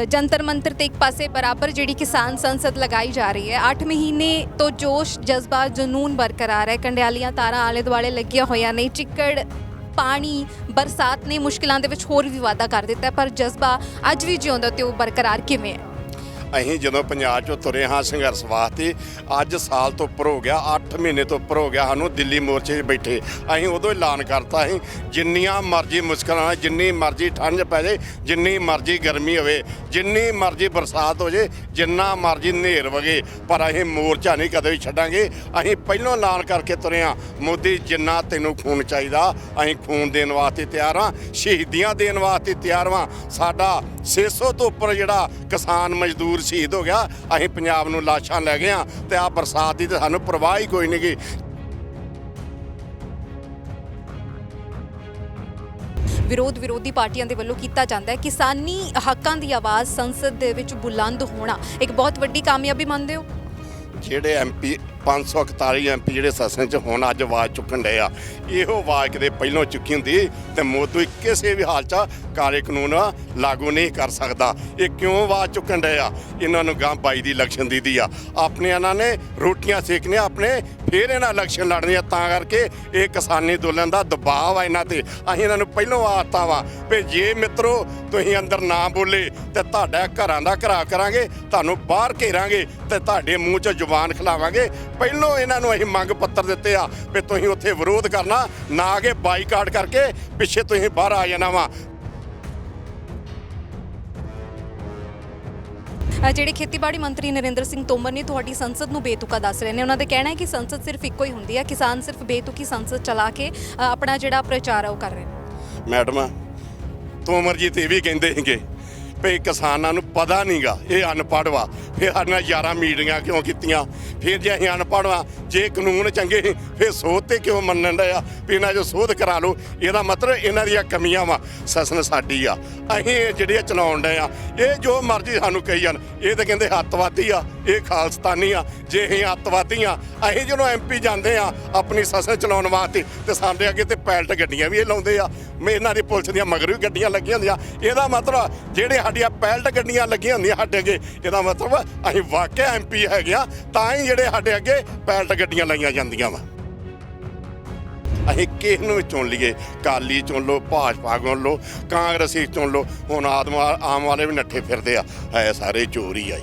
जंतर मंतर ते एक पासे बराबर जिहड़ी किसान संसद लगाई जा रही है 8 महीने तो जोश जज्बा जनून बरकरार है। कंडियालियां तारां आले दुआले लगियां होइयां ने, चिक्कड़ पानी बरसात ने मुश्किलों के होर भी वाधा कर दिता है, पर जज्बा अज भी जिउंदा ते ओह बरकरार किवें है? ਅਸੀਂ ਜਦੋਂ ਪੰਜਾਬ 'ਚੋਂ ਤੁਰੇ ਹਾਂ ਸੰਘਰਸ਼ ਵਾਸਤੇ, ਅੱਜ ਸਾਲ ਤੋਂ ਉੱਪਰ ਹੋ ਗਿਆ, 8 ਮਹੀਨੇ ਤੋਂ ਉੱਪਰ ਹੋ ਗਿਆ ਸਾਨੂੰ ਦਿੱਲੀ ਮੋਰਚੇ 'ਚ ਬੈਠੇ। ਅਸੀਂ ਉਦੋਂ ਐਲਾਨ ਕਰਤਾ ਸੀ ਜਿੰਨੀਆਂ ਮਰਜ਼ੀ ਮੁਸ਼ਕਲਾਂ, ਜਿੰਨੀ ਮਰਜ਼ੀ ਠੰਡ ਪੈ ਜਾਏ, ਜਿੰਨੀ ਮਰਜ਼ੀ ਗਰਮੀ ਹੋਵੇ, ਜਿੰਨੀ ਮਰਜ਼ੀ ਬਰਸਾਤ ਹੋ ਜਾਏ, ਜਿੰਨਾ ਮਰਜ਼ੀ ਹਨੇਰ ਵਗੇ, ਪਰ ਅਸੀਂ ਮੋਰਚਾ ਨਹੀਂ ਕਦੇ ਵੀ ਛੱਡਾਂਗੇ। ਅਸੀਂ ਪਹਿਲਾਂ ਐਲਾਨ ਕਰਕੇ ਤੁਰੇ ਹਾਂ, ਮੋਦੀ ਜਿੰਨਾ ਤੈਨੂੰ ਖੂਨ ਚਾਹੀਦਾ ਅਸੀਂ ਖੂਨ ਦੇਣ ਵਾਸਤੇ ਤਿਆਰ ਹਾਂ, ਸ਼ਹੀਦੀਆਂ ਦੇਣ ਵਾਸਤੇ ਤਿਆਰ ਹਾਂ। ਸਾਡਾ 600 ਤੋਂ ਉੱਪਰ ਜਿਹੜਾ ਕਿਸਾਨ ਮਜ਼ਦੂਰ ਸ਼ਹੀਦ ਹੋ ਗਿਆ, ਅਸੀਂ ਪੰਜਾਬ ਨੂੰ ਲਾਸ਼ਾਂ ਲੈ ਗਏ ਹਾਂ ਤੇ ਆ ਬਰਸਾਤ ਦੀ ਤੇ ਸਾਨੂੰ ਪਰਵਾਹ ਹੀ ਕੋਈ ਨਹੀਂ ਗੀ। ਵਿਰੋਧ ਵਿਰੋਧੀ ਪਾਰਟੀਆਂ ਦੇ ਵੱਲੋਂ ਕੀਤਾ ਜਾਂਦਾ ਹੈ। ਕਿਸਾਨੀ ਹੱਕਾਂ ਦੀ ਆਵਾਜ਼ ਸੰਸਦ ਦੇ ਵਿੱਚ ਬੁਲੰਦ ਹੋਣਾ ਇੱਕ ਬਹੁਤ ਵੱਡੀ ਕਾਮਯਾਬੀ ਮੰਨਦੇ ਹੋ? ਜਿਹੜੇ ਐਮਪੀ 541 ਐਮਪੀ ਜਿਹੜੇ ਸੈਸ਼ਨ 'ਚ ਹੁਣ ਅੱਜ ਆਵਾਜ਼ ਚੁੱਕਣ ਡਏ ਆ, ਇਹੋ ਆਵਾਜ਼ ਕਿਤੇ ਪਹਿਲਾਂ ਚੁੱਕੀ ਹੁੰਦੀ ਤੇ ਮੋਦੀ ਕਿਸੇ ਵੀ ਹਾਲ 'ਚ ਕਾਲੇ ਕਾਨੂੰਨ ਲਾਗੂ ਨਹੀਂ ਕਰ ਸਕਦਾ। ਇਹ ਕਿਉਂ ਆਵਾਜ਼ ਚੁੱਕਣ ਡਏ ਆ? ਇਹਨਾਂ ਨੂੰ ਗਾਂ 22 ਦੀ ਇਲੈਕਸ਼ਨ ਦੀ ਆ, ਆਪਣੇ ਇਹਨਾਂ ਨੇ ਰੋਟੀਆਂ ਸੇਕਣੀਆਂ, ਆਪਣੇ ਫਿਰ ਇਹਨਾਂ ਇਲੈਕਸ਼ਨ ਲੜਨੀ ਆ। ਤਾਂ ਕਰਕੇ ਇਹ ਕਿਸਾਨੀ ਅੰਦੋਲਨ ਦਾ ਦਬਾਅ ਆ ਇਹਨਾਂ ਤੇ। ਅਸੀਂ ਇਹਨਾਂ ਨੂੰ ਪਹਿਲੋਂ ਆਤਾ ਵਾ ਵੀ ਜੇ ਮਿੱਤਰੋ ਤੁਸੀਂ ਅੰਦਰ ਨਾ ਬੋਲੇ ਤੇ ਤੁਹਾਡਾ ਘਰਾਂ ਦਾ ਘਰਾ ਕਰਾਂਗੇ, ਤੁਹਾਨੂੰ ਬਾਹਰ ਘੇਰਾਂਗੇ ਤੇ ਤੁਹਾਡੇ ਮੂੰਹ 'ਚ ਜ਼ੁਬਾਨ ਖਿਲਾਵਾਂਗੇ। ਪਹਿਲੋਂ ਇਹਨਾਂ ਨੂੰ ਅਸੀਂ ਮੰਗ ਪੱਤਰ ਦਿੱਤੇ ਆ ਵੀ ਤੁਸੀਂ ਉੱਥੇ ਵਿਰੋਧ ਕਰਨਾ, ਨਾ ਕਿ ਬਾਈਕਾਟ ਕਰਕੇ ਪਿੱਛੇ ਤੁਸੀਂ ਬਾਹਰ ਆ ਜਾਣਾ ਵਾ। ਜਿਹੜੇ ਖੇਤੀਬਾੜੀ ਮੰਤਰੀ ਨਰਿੰਦਰ ਸਿੰਘ ਤੋਮਰ ਨੇ ਤੁਹਾਡੀ ਸੰਸਦ ਨੂੰ ਬੇਤੁਕਾ ਦੱਸ ਰਹੇ ਨੇ। ਉਹਨਾਂ ਦਾ ਕਹਿਣਾ ਹੈ ਕਿ ਸੰਸਦ ਸਿਰਫ ਇੱਕੋ ਹੀ ਹੁੰਦੀ ਹੈ, ਕਿਸਾਨ ਸਿਰਫ ਬੇਤੁਕੀ ਸੰਸਦ ਚਲਾ ਕੇ ਆਪਣਾ ਜਿਹੜਾ ਪ੍ਰਚਾਰ ਆ ਉਹ ਕਰ ਰਹੇ ਨੇ। ਮੈਡਮ ਤੋਮਰ ਜੀ ਤੇ ਇਹ ਵੀ ਕਹਿੰਦੇ ਸੀਗੇ ਵੀ ਕਿਸਾਨਾਂ ਨੂੰ ਪਤਾ ਨਹੀਂਗਾ, ਇਹ ਅਨਪੜ੍ਹ ਵਾ। ਫਿਰ ਸਾਡੀਆਂ 11 ਮੀਟਿੰਗਾਂ ਕਿਉਂ ਕੀਤੀਆਂ? ਫਿਰ ਜੇ ਅਸੀਂ ਅਨਪੜ੍ਹ ਵਾ, ਜੇ ਕਾਨੂੰਨ ਚੰਗੇ ਸੀ ਫਿਰ ਸੋਧ ਤੇ ਕਿਉਂ ਮੰਨਣ ਡਏ ਆ ਵੀ ਇਹਨਾਂ 'ਚੋਂ ਸੋਧ ਕਰਾ ਲਓ? ਇਹਦਾ ਮਤਲਬ ਇਹਨਾਂ ਦੀਆਂ ਕਮੀਆਂ ਵਾ। ਸੈਸ਼ਨ ਸਾਡੀ ਆ, ਅਸੀਂ ਜਿਹੜੇ ਚਲਾਉਣ ਡਏ ਆ। ਇਹ ਜੋ ਮਰਜ਼ੀ ਸਾਨੂੰ ਕਹੀ ਜਾਣ, ਇਹ ਤਾਂ ਕਹਿੰਦੇ ਅੱਤਵਾਦੀ ਆ, ਇਹ ਖਾਲਸਤਾਨੀ ਆ। ਜੇ ਅਸੀਂ ਅੱਤਵਾਦੀ ਆ, ਅਸੀਂ ਜਦੋਂ ਐਮਪੀ ਜਾਂਦੇ ਆ ਆਪਣੀ ਸੈਸ਼ਨ ਚਲਾਉਣ ਵਾਸਤੇ ਤੇ ਸਾਡੇ ਅੱਗੇ ਤੇ ਪੈਲਟ ਗੱਡੀਆਂ ਵੀ ਇਹ ਲਾਉਂਦੇ ਆ। ਮੈਂ ਇਹਨਾਂ ਦੀ ਪੁਲਿਸ ਦੀਆਂ ਮਗਰ ਵੀ ਗੱਡੀਆਂ ਲੱਗੀਆਂ ਹੁੰਦੀਆਂ। ਇਹਦਾ ਮਤਲਬ ਜਿਹੜੇ ਸਾਡੀਆਂ ਪੈਲਟ ਗੱਡੀਆਂ ਲੱਗੀਆਂ ਹੁੰਦੀਆਂ ਸਾਡੇ ਅੱਗੇ, ਇਹਦਾ ਮਤਲਬ ਅਸੀਂ ਵਾਕਿਆ ਐਮਪੀ ਹੈਗੇ ਆ, ਤਾਂ ਹੀ ਜਿਹੜੇ ਸਾਡੇ ਅੱਗੇ ਪੈਲਟ ਗੱਡੀਆਂ ਲਾਈਆਂ ਜਾਂਦੀਆਂ ਵਾ। ਅਸੀਂ ਕਿਸ ਨੂੰ ਵੀ ਚੁਣ ਲਈਏ, ਅਕਾਲੀ ਚੁਣ ਲਓ, ਭਾਜਪਾ ਚੁਣ ਲਓ, ਕਾਂਗਰਸੀ ਚੁਣ ਲਓ, ਹੁਣ ਆਮ ਵਾਲੇ ਵੀ ਨੱਠੇ ਫਿਰਦੇ ਆ, ਹੈ ਸਾਰੇ ਚੋਰ ਹੀ ਆ।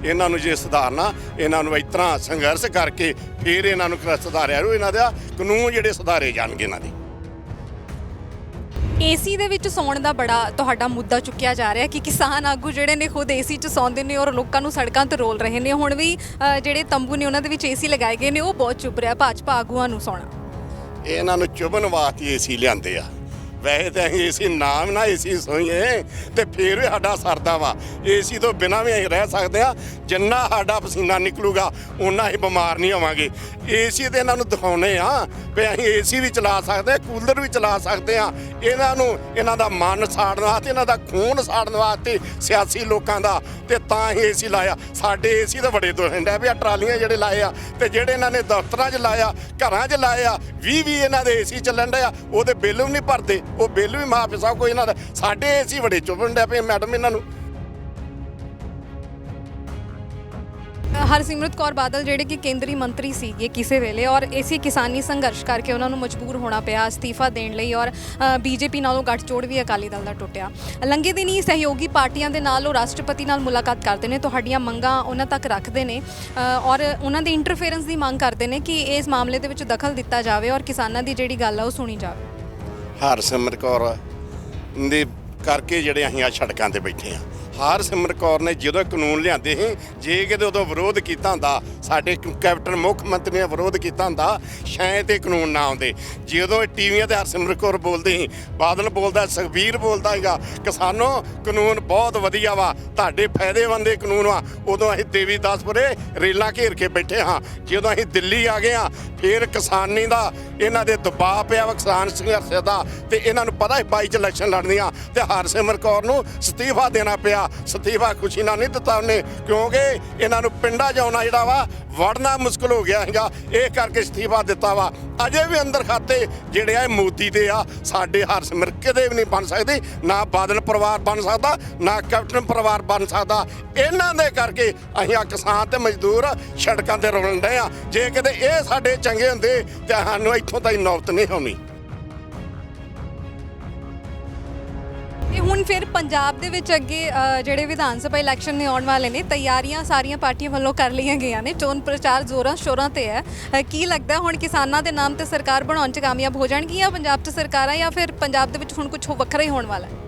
ਇਹਨਾਂ ਨੂੰ ਜੇ ਸੁਧਾਰਨਾ, ਇਹਨਾਂ ਨੂੰ ਇਸ ਤਰ੍ਹਾਂ ਸੰਘਰਸ਼ ਕਰਕੇ ਫਿਰ ਇਹਨਾਂ ਨੂੰ ਸੁਧਾਰਿਆ ਰੂ। ਇਹਨਾਂ ਦਾ ਕਾਨੂੰਨ ਜਿਹੜੇ ਸੁਧਾਰੇ ਜਾਣਗੇ ਇਹਨਾਂ ਦੇ। ਏਸੀ ਦੇ ਵਿੱਚ ਸੌਣ ਦਾ ਬੜਾ ਤੁਹਾਡਾ ਮੁੱਦਾ ਚੁੱਕਿਆ ਜਾ ਰਿਹਾ ਕਿ ਕਿਸਾਨ ਆਗੂ ਜਿਹੜੇ ਨੇ ਖੁਦ ਏਸੀ 'ਚ ਸੌਂਦੇ ਨੇ ਔਰ ਲੋਕਾਂ ਨੂੰ ਸੜਕਾਂ ਤੇ ਰੋਲ ਰਹੇ ਨੇ। ਹੁਣ ਵੀ ਜਿਹੜੇ ਤੰਬੂ ਨੇ ਉਹਨਾਂ ਦੇ ਵਿੱਚ ਏਸੀ ਲਗਾਏ ਗਏ ਨੇ, ਉਹ ਬਹੁਤ ਚੁੱਭ ਰਿਹਾ ਭਾਜਪਾ ਆਗੂਆਂ ਨੂੰ ਸੌਣਾ। ਇਹਨਾਂ ਨੂੰ ਚੁਭਣ ਵਾਸਤੇ ਏਸੀ ਲਿਆਂਦੇ ਆ। ਵੈਸੇ ਤਾਂ ਅਸੀਂ ਏਸੀ ਨਾਮ ਨਾ ਏਸੀ ਸੋਈਏ ਤੇ ਫਿਰ ਵੀ ਸਾਡਾ ਸਰਦਾ ਵਾ। ਏਸੀ ਤੋਂ ਬਿਨਾਂ ਵੀ ਅਸੀਂ ਰਹਿ ਸਕਦੇ ਆ। ਜਿੰਨਾ ਸਾਡਾ ਪਸੀਨਾ ਨਿਕਲੂਗਾ ਓਨਾ ਹੀ ਬਿਮਾਰ ਨਹੀਂ ਹੋਵਾਂਗੇ। ਏਸੀ ਤੇ ਇਹਨਾਂ ਨੂੰ ਦਿਖਾਉਣੇ ਆ ਵੀ ਅਸੀਂ ਏਸੀ ਵੀ ਚਲਾ ਸਕਦੇ, ਕੂਲਰ ਵੀ ਚਲਾ ਸਕਦੇ ਆ। ਇਹਨਾਂ ਨੂੰ ਇਹਨਾਂ ਦਾ ਮਨ ਸਾੜਨ ਵਾਸਤੇ, ਇਹਨਾਂ ਦਾ ਖੂਨ ਸਾੜਨ ਵਾਸਤੇ ਸਿਆਸੀ ਲੋਕਾਂ ਦਾ, ਤੇ ਤਾਂ ਹੀ ਏਸੀ ਲਾਇਆ। ਸਾਡੇ ਏਸੀ ਤਾਂ ਬੜੇ ਦੁਖਣ ਡਿਆ ਵੀ ਆ ਟਰਾਲੀਆਂ ਜਿਹੜੇ ਲਾਏ ਆ, ਤੇ ਜਿਹੜੇ ਇਹਨਾਂ ਨੇ ਦਫ਼ਤਰਾਂ 'ਚ ਲਾਇਆ, ਘਰਾਂ 'ਚ ਲਾਏ ਆ, 20 ਇਹਨਾਂ ਦੇ ਏਸੀ ਚੱਲਣ ਡਿਆ, ਉਹਦੇ ਬਿੱਲ ਵੀ ਨਹੀਂ ਭਰਦੇ, ਉਹ ਬਿੱਲ ਵੀ ਮਾਫ ਸਭ ਕੁਝ ਇਹਨਾਂ ਦਾ। ਸਾਡੇ ਏਸੀ ਬੜੇ ਚੁੱਭਣ ਡਿਆ ਪਏ ਮੈਡਮ ਇਹਨਾਂ ਨੂੰ। ਹਰਸਿਮਰਤ ਕੌਰ ਬਾਦਲ ਜਿਹੜੇ ਕਿ ਕੇਂਦਰੀ ਮੰਤਰੀ ਸੀਗੇ ਕਿਸੇ ਵੇਲੇ, ਔਰ ਇਸੇ ਕਿਸਾਨੀ ਸੰਘਰਸ਼ ਕਰਕੇ ਉਹਨਾਂ ਨੂੰ ਮਜਬੂਰ ਹੋਣਾ ਪਿਆ ਅਸਤੀਫਾ ਦੇਣ ਲਈ, ਔਰ ਬੀਜੇਪੀ ਨਾਲੋਂ ਗੱਠਜੋੜ ਵੀ ਅਕਾਲੀ ਦਲ ਦਾ ਟੁੱਟਿਆ। ਲੰਘੇ ਦਿਨ ਹੀ ਸਹਿਯੋਗੀ ਪਾਰਟੀਆਂ ਦੇ ਨਾਲ ਉਹ ਰਾਸ਼ਟਰਪਤੀ ਨਾਲ ਮੁਲਾਕਾਤ ਕਰਦੇ ਨੇ, ਤੁਹਾਡੀਆਂ ਮੰਗਾਂ ਉਹਨਾਂ ਤੱਕ ਰੱਖਦੇ ਨੇ ਔਰ ਉਹਨਾਂ ਦੀ ਇੰਟਰਫੇਰੈਂਸ ਦੀ ਮੰਗ ਕਰਦੇ ਨੇ ਕਿ ਇਸ ਮਾਮਲੇ ਦੇ ਵਿੱਚ ਦਖਲ ਦਿੱਤਾ ਜਾਵੇ ਔਰ ਕਿਸਾਨਾਂ ਦੀ ਜਿਹੜੀ ਗੱਲ ਆ ਉਹ ਸੁਣੀ ਜਾਵੇ। ਹਰਸਿਮਰਤ ਕੌਰ ਦੇ ਕਰਕੇ ਜਿਹੜੇ ਅਸੀਂ ਆ ਸੜਕਾਂ ਤੇ ਬੈਠੇ ਆ। ਹਰਸਿਮਰਤ ਕੌਰ ਨੇ ਜਦੋਂ ਕਾਨੂੰਨ ਲਿਆਂਦੇ ਸੀ, ਜੇ ਕਿਤੇ ਉਦੋਂ ਵਿਰੋਧ ਕੀਤਾ ਹੁੰਦਾ, ਸਾਡੇ ਕੈਪਟਨ ਮੁੱਖ ਮੰਤਰੀ ਨੇ ਵਿਰੋਧ ਕੀਤਾ ਹੁੰਦਾ, ਸ਼ਾਇਦ ਇਹ ਕਾਨੂੰਨ ਨਾ ਆਉਂਦੇ। ਜਦੋਂ ਟੀਵੀਆਂ ਤੇ ਹਰਸਿਮਰਤ ਕੌਰ ਬੋਲਦੇ ਸੀ, ਬਾਦਲ ਬੋਲਦਾ, ਸੁਖਬੀਰ ਬੋਲਦਾ ਹੈਗਾ ਕਿਸਾਨੋ ਕਾਨੂੰਨ ਬਹੁਤ ਵਧੀਆ ਵਾ, ਤੁਹਾਡੇ ਫਾਇਦੇਮੰਦ ਇਹ ਕਾਨੂੰਨ ਵਾ, ਉਦੋਂ ਅਸੀਂ ਦੇਵੀਦਾਸਪੁਰੇ ਰੇਲਾਂ ਘੇਰ ਕੇ ਬੈਠੇ ਹਾਂ। ਜਦੋਂ ਅਸੀਂ ਦਿੱਲੀ ਆ ਗਏ ਹਾਂ, ਫਿਰ ਕਿਸਾਨੀ ਦਾ ਇਹਨਾਂ ਦੇ ਦਬਾਅ ਪਿਆ ਵਾ, ਕਿਸਾਨ ਸੰਘਰਸ਼ ਦਾ, ਤੇ ਇਹਨਾਂ ਨੂੰ ਪਤਾ ਸੀ 22 'ਚ ਇਲੈਕਸ਼ਨ ਲੜਨੀਆਂ, ਤੇ ਹਰਸਿਮਰਤ ਕੌਰ ਨੂੰ ਅਸਤੀਫਾ ਦੇਣਾ ਪਿਆ। ਅਸਤੀਫਾ ਖੁਸ਼ੀ ਨਾਲ ਨਹੀਂ ਦਿੱਤਾ ਉਹਨੇ, ਕਿਉਂਕਿ ਇਹਨਾਂ ਨੂੰ ਪਿੰਡਾਂ 'ਚ ਆਉਣਾ ਜਿਹੜਾ ਵਾ ਵੜਨਾ ਮੁਸ਼ਕਲ ਹੋ ਗਿਆ ਹੈਗਾ, ਇਹ ਕਰਕੇ ਅਸਤੀਫਾ ਦਿੱਤਾ ਵਾ। ਅਜੇ ਵੀ ਅੰਦਰ ਖਾਤੇ ਜਿਹੜੇ ਆ ਇਹ ਮੋਦੀ ਦੇ ਆ, ਸਾਡੇ ਹਰਸਿਮਰਤ ਕਦੇ ਵੀ ਨਹੀਂ ਬਣ ਸਕਦੇ, ਨਾ ਬਾਦਲ ਪਰਿਵਾਰ ਬਣ ਸਕਦਾ, ਨਾ ਕੈਪਟਨ ਪਰਿਵਾਰ ਬਣ ਸਕਦਾ। ਇਹਨਾਂ ਦੇ ਕਰਕੇ ਅਸੀਂ ਆ ਕਿਸਾਨ ਤੇ ਮਜ਼ਦੂਰ ਸੜਕਾਂ ਤੇ ਰੋਲਣ ਡਏ ਆ। ਜੇ ਕਿਤੇ ਇਹ ਸਾਡੇ ਚੰਗੇ ਹੁੰਦੇ ਤਾਂ ਸਾਨੂੰ ਇੱਥੋਂ ਤਾਈਂ ਨੌਬਤ ਨਹੀਂ ਆਉਣੀ। ਤੇ ਹੁਣ ਫਿਰ ਪੰਜਾਬ ਦੇ ਵਿੱਚ ਅੱਗੇ ਜਿਹੜੇ ਵਿਧਾਨ ਸਭਾ ਇਲੈਕਸ਼ਨ ਨੇ ਆਉਣ ਵਾਲੇ ਨੇ, ਤਿਆਰੀਆਂ ਸਾਰੀਆਂ ਪਾਰਟੀਆਂ ਵੱਲੋਂ ਕਰ ਲਈਆਂ ਗਈਆਂ ਨੇ, ਚੋਣ ਪ੍ਰਚਾਰ ਜ਼ੋਰਾਂ ਸ਼ੋਰਾਂ ਤੇ ਹੈ। ਕੀ ਲੱਗਦਾ ਹੁਣ ਕਿਸਾਨਾਂ ਦੇ ਨਾਮ ਤੇ ਸਰਕਾਰ ਬਣਾਉਣ 'ਚ ਕਾਮਯਾਬ ਹੋ ਜਾਣਗੀਆਂ ਪੰਜਾਬ 'ਚ ਸਰਕਾਰਾਂ, ਜਾਂ ਫਿਰ ਪੰਜਾਬ ਦੇ ਵਿੱਚ ਹੁਣ ਕੁਝ ਵੱਖਰਾ ਹੀ ਹੋਣ ਵਾਲਾ ਹੈ?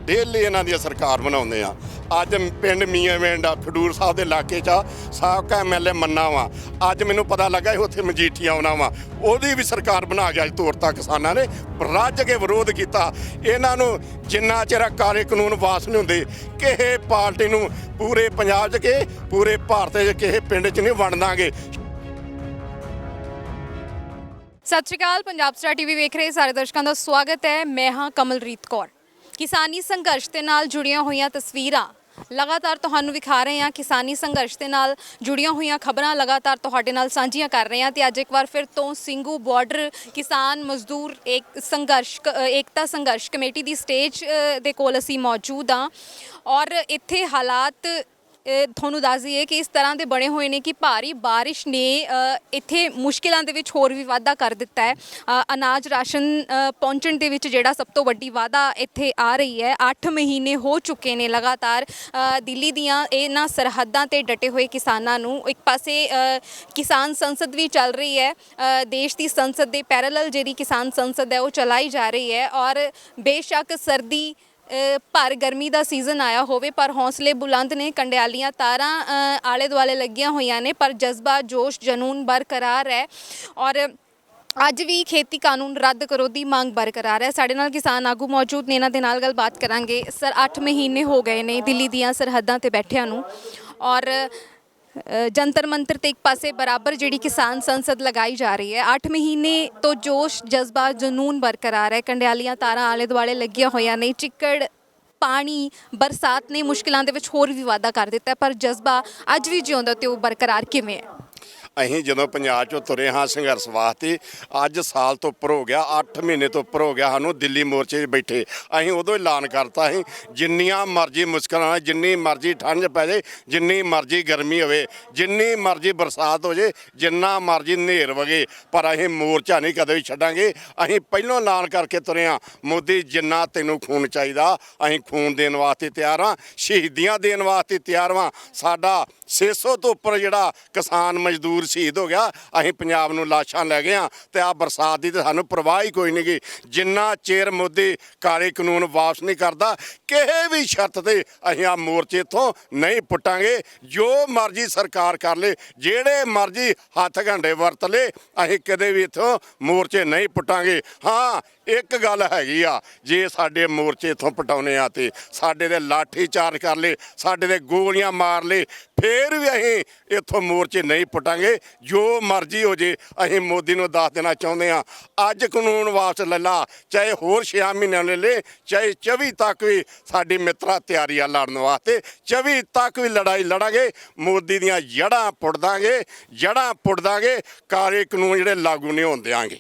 ਡੇਲੀ ਇਹਨਾਂ ਦੀ ਸਰਕਾਰ ਬਣਾਉਂਦੇ ਆ। ਅੱਜ ਪਿੰਡ ਮੀਆਂਵਿੰਡ ਖਡੂਰ ਸਾਹਿਬ ਦੇ ਇਲਾਕੇ 'ਚ ਸਾਬਕਾ ਐਮਐਲਏ ਮੰਨਾ ਵਾ, ਅੱਜ ਮੈਨੂੰ ਪਤਾ ਲੱਗਾ ਉੱਥੇ ਮਜੀਠੀਆ ਆਉਣਾ ਵਾ, ਉਹਦੀ ਵੀ ਸਰਕਾਰ ਬਣਾ ਕੇ ਅੱਜ ਤੋਰਤਾ। ਕਿਸਾਨਾਂ ਨੇ ਰੱਜ ਕੇ ਵਿਰੋਧ ਕੀਤਾ। ਇਹਨਾਂ ਨੂੰ ਜਿੰਨਾ ਚਿਰ ਕਾਲੇ ਕਾਨੂੰਨ ਵਾਸ ਨਹੀਂ ਹੁੰਦੇ, ਕਿਸੇ ਪਾਰਟੀ ਨੂੰ ਪੂਰੇ ਪੰਜਾਬ 'ਚ ਕਿ ਪੂਰੇ ਭਾਰਤ 'ਚ ਕਿਸੇ ਪਿੰਡ 'ਚ ਨਹੀਂ ਵੰਡ ਦਾਂਗੇ। ਸਤਿ ਸ਼੍ਰੀ ਅਕਾਲ, ਪੰਜਾਬ ਸਟਾਰ ਟੀਵੀ ਵੇਖ ਰਹੇ ਸਾਰੇ ਦਰਸ਼ਕਾਂ ਦਾ ਸਵਾਗਤ ਹੈ। ਮੈਂ ਹਾਂ ਕਮਲਰੀਤ ਕੌਰ। ਕਿਸਾਨੀ ਸੰਘਰਸ਼ ਦੇ ਨਾਲ ਜੁੜੀਆਂ ਹੋਈਆਂ ਤਸਵੀਰਾਂ ਲਗਾਤਾਰ ਤੁਹਾਨੂੰ ਵਿਖਾ ਰਹੇ ਹਾਂ। ਕਿਸਾਨੀ ਸੰਘਰਸ਼ ਦੇ ਨਾਲ ਜੁੜੀਆਂ ਹੋਈਆਂ ਖਬਰਾਂ ਲਗਾਤਾਰ ਤੁਹਾਡੇ ਨਾਲ ਸਾਂਝੀਆਂ ਕਰ ਰਹੇ ਹਾਂ। ਤੇ ਅੱਜ ਇੱਕ ਵਾਰ ਫਿਰ ਤੋਂ ਸਿੰਘੂ ਬਾਰਡਰ ਕਿਸਾਨ ਮਜ਼ਦੂਰ ਏਕਤਾ ਸੰਘਰਸ਼ ਕਮੇਟੀ ਦੀ ਸਟੇਜ ਦੇ ਕੋਲ ਅਸੀਂ ਮੌਜੂਦ ਹਾਂ ਔਰ ਇੱਥੇ ਹਾਲਾਤ ਤੁਹਾਨੂੰ ਦੱਸ ਦਈਏ ਕਿ ਇਸ ਤਰ੍ਹਾਂ ਦੇ ਬਣੇ ਹੋਏ ਨੇ ਕਿ ਭਾਰੀ ਬਾਰਿਸ਼ ਨੇ ਇੱਥੇ ਮੁਸ਼ਕਿਲਾਂ ਦੇ ਵਿੱਚ ਹੋਰ ਵੀ ਵਾਧਾ ਕਰ ਦਿੱਤਾ ਹੈ। ਅਨਾਜ ਰਾਸ਼ਨ ਪਹੁੰਚਣ ਦੇ ਵਿੱਚ ਜਿਹੜਾ ਸਭ ਤੋਂ ਵੱਡੀ ਵਾਧਾ ਇੱਥੇ ਆ ਰਹੀ ਹੈ। 8 ਮਹੀਨੇ ਹੋ ਚੁੱਕੇ ਨੇ ਲਗਾਤਾਰ ਦਿੱਲੀ ਦੀਆਂ ਇਹਨਾਂ ਸਰਹੱਦਾਂ ਤੇ ਡਟੇ ਹੋਏ ਕਿਸਾਨਾਂ ਨੂੰ। ਇੱਕ ਪਾਸੇ ਕਿਸਾਨ ਸੰਸਦ ਵੀ ਚੱਲ ਰਹੀ ਹੈ, ਦੇਸ਼ ਦੀ ਸੰਸਦ ਦੇ ਪੈਰਲਲ ਜਿਹੜੀ ਕਿਸਾਨ ਸੰਸਦ ਹੈ ਉਹ ਚਲਾਈ ਜਾ ਰਹੀ ਹੈ ਔਰ ਬੇਸ਼ੱਕ ਸਰਦੀ ਭਰ ਗਰਮੀ ਦਾ ਸੀਜ਼ਨ ਆਇਆ ਹੋਵੇ ਪਰ ਹੌਸਲੇ ਬੁਲੰਦ ਨੇ, ਕੰਡਿਆਲੀਆਂ ਤਾਰਾਂ ਆਲੇ ਦੁਆਲੇ ਲੱਗੀਆਂ ਹੋਈਆਂ ਨੇ, ਪਰ ਜਜ਼ਬਾ ਜੋਸ਼ ਜਨੂਨ ਬਰਕਰਾਰ ਹੈ ਔਰ ਅੱਜ ਵੀ ਖੇਤੀ ਕਾਨੂੰਨ ਰੱਦ ਕਰੋ ਦੀ ਮੰਗ ਬਰਕਰਾਰ ਹੈ। ਸਾਡੇ ਨਾਲ ਕਿਸਾਨ ਆਗੂ ਮੌਜੂਦ ਨੇ, ਇਹਨਾਂ ਦੇ ਨਾਲ ਗੱਲਬਾਤ ਕਰਾਂਗੇ। ਸਰ, 8 ਮਹੀਨੇ ਹੋ ਗਏ ਨੇ ਦਿੱਲੀ ਦੀਆਂ ਸਰਹੱਦਾਂ ਤੇ ਬੈਠਿਆਂ ਨੂੰ ਔਰ ਜੰਤਰ ਮੰਤਰ ਤੇ ਇੱਕ ਪਾਸੇ ਬਰਾਬਰ ਜਿਹੜੀ ਕਿਸਾਨ ਸੰਸਦ ਲਗਾਈ ਜਾ ਰਹੀ ਹੈ। 8 ਮਹੀਨੇ ਤੋਂ ਜੋਸ਼ ਜਜ਼ਬਾ ਜਨੂਨ ਬਰਕਰਾਰ ਹੈ, ਕੰਡਿਆਲੀਆਂ ਤਾਰਾਂ ਆਲੇ ਦੁਆਲੇ ਲੱਗੀਆਂ ਹੋਈਆਂ ਨੇ, ਚਿੱਕੜ ਪਾਣੀ ਬਰਸਾਤ ਨੇ ਮੁਸ਼ਕਿਲਾਂ ਦੇ ਵਿੱਚ ਹੋਰ ਵੀ ਵਾਧਾ ਕਰ ਦਿੱਤਾ, ਪਰ ਜਜ਼ਬਾ ਅੱਜ ਵੀ ਜਿਉਂਦਾ ਤੇ ਉਹ ਬਰਕਰਾਰ ਕਿਵੇਂ ਹੈ? ਅਸੀਂ ਜਦੋਂ ਪੰਜਾਬ 'ਚੋਂ ਤੁਰੇ ਹਾਂ ਸੰਘਰਸ਼ ਵਾਸਤੇ, ਅੱਜ ਸਾਲ ਤੋਂ ਉੱਪਰ ਹੋ ਗਿਆ, 8 ਮਹੀਨੇ ਤੋਂ ਉੱਪਰ ਹੋ ਗਿਆ ਸਾਨੂੰ ਦਿੱਲੀ ਮੋਰਚੇ 'ਚ ਬੈਠੇ। ਅਸੀਂ ਉਦੋਂ ਐਲਾਨ ਕਰਤਾ ਸੀ ਜਿੰਨੀਆਂ ਮਰਜ਼ੀ ਮੁਸ਼ਕਲਾਂ, ਜਿੰਨੀ ਮਰਜ਼ੀ ਠੰਡ ਪੈ ਜਾਏ, ਜਿੰਨੀ ਮਰਜ਼ੀ ਗਰਮੀ ਹੋਵੇ, ਜਿੰਨੀ ਮਰਜ਼ੀ ਬਰਸਾਤ ਹੋ ਜਾਏ, ਜਿੰਨਾ ਮਰਜ਼ੀ ਹਨੇਰ ਵਗੇ, ਪਰ ਅਸੀਂ ਮੋਰਚਾ ਨਹੀਂ ਕਦੇ ਵੀ ਛੱਡਾਂਗੇ। ਅਸੀਂ ਪਹਿਲਾਂ ਐਲਾਨ ਕਰਕੇ ਤੁਰੇ ਹਾਂ, ਮੋਦੀ ਜਿੰਨਾ ਤੈਨੂੰ ਖੂਨ ਚਾਹੀਦਾ ਅਸੀਂ ਖੂਨ ਦੇਣ ਵਾਸਤੇ ਤਿਆਰ ਹਾਂ, ਸ਼ਹੀਦੀਆਂ ਦੇਣ ਵਾਸਤੇ ਤਿਆਰ ਹਾਂ। ਸਾਡਾ 600 ਤੋਂ ਉੱਪਰ ਜਿਹੜਾ ਕਿਸਾਨ ਮਜ਼ਦੂਰ ਸ਼ਹੀਦ ਹੋ ਗਿਆ, ਅਸੀਂ ਪੰਜਾਬ ਨੂੰ ਲਾਸ਼ਾਂ ਲੈ ਗਏ ਹਾਂ ਤੇ ਆ ਬਰਸਾਤ ਦੀ ਤੇ ਸਾਨੂੰ ਪਰਵਾਹ ਹੀ ਕੋਈ ਨਹੀਂ ਗੀ। ਜਿੰਨਾ ਚਿਰ ਮੋਦੀ ਕਾਲੇ ਕਾਨੂੰਨ ਵਾਪਸ ਨਹੀਂ ਕਰਦਾ, ਕਿਸੇ ਵੀ ਸ਼ਰਤ ਤੇ ਅਸੀਂ ਆ ਮੋਰਚੇ ਇੱਥੋਂ ਨਹੀਂ ਪੁੱਟਾਂਗੇ। ਜੋ ਮਰਜ਼ੀ ਸਰਕਾਰ ਕਰ ਲੇ, ਜਿਹੜੇ ਮਰਜ਼ੀ ਹੱਥ ਘੰਡੇ ਵਰਤ ਲੇ, ਅਸੀਂ ਕਦੇ ਵੀ ਇੱਥੋਂ ਮੋਰਚੇ ਨਹੀਂ ਪੁੱਟਾਂਗੇ। ਹਾਂ, ਇੱਕ ਗੱਲ ਹੈਗੀ ਆ, ਜੇ ਸਾਡੇ ਮੋਰਚੇ ਇੱਥੋਂ ਪਟਾਉਣੇ ਆ ਤੇ ਸਾਡੇ ਦੇ ਲਾਠੀ ਚਾਰਜ ਕਰ ਲੇ, ਸਾਡੇ ਦੇ ਗੋਲੀਆਂ ਮਾਰ ਲੇ, ਫੇਰ ਵੀ ਅਸੀਂ ਇੱਥੋਂ ਮੋਰਚੇ ਨਹੀਂ ਪੁੱਟਾਂਗੇ। ਜੋ ਮਰਜ਼ੀ ਹੋ ਜੇ, ਅਸੀਂ ਮੋਦੀ ਨੂੰ ਦੱਸ ਦੇਣਾ ਚਾਹੁੰਦੇ ਹਾਂ, ਅੱਜ ਕਾਨੂੰਨ ਵਾਪਸ ਲੈ ਲਾ, ਚਾਹੇ ਹੋਰ 6 ਮਹੀਨਿਆਂ ਲੈ ਲੇ, ਚਾਹੇ 24 ਤੱਕ ਵੀ ਸਾਡੀ ਮਿੱਤਰਾ ਤਿਆਰੀ ਆ ਲੜਨ ਵਾਸਤੇ। 24 ਤੱਕ ਵੀ ਲੜਾਈ ਲੜਾਂਗੇ, ਮੋਦੀ ਦੀਆਂ ਜੜ੍ਹਾਂ ਪੁੱਟ ਦਾਂਗੇ, ਕਾਲੇ ਕਾਨੂੰਨ ਜਿਹੜੇ ਲਾਗੂ ਨਹੀਂ ਹੋਣ ਦਿਆਂਗੇ।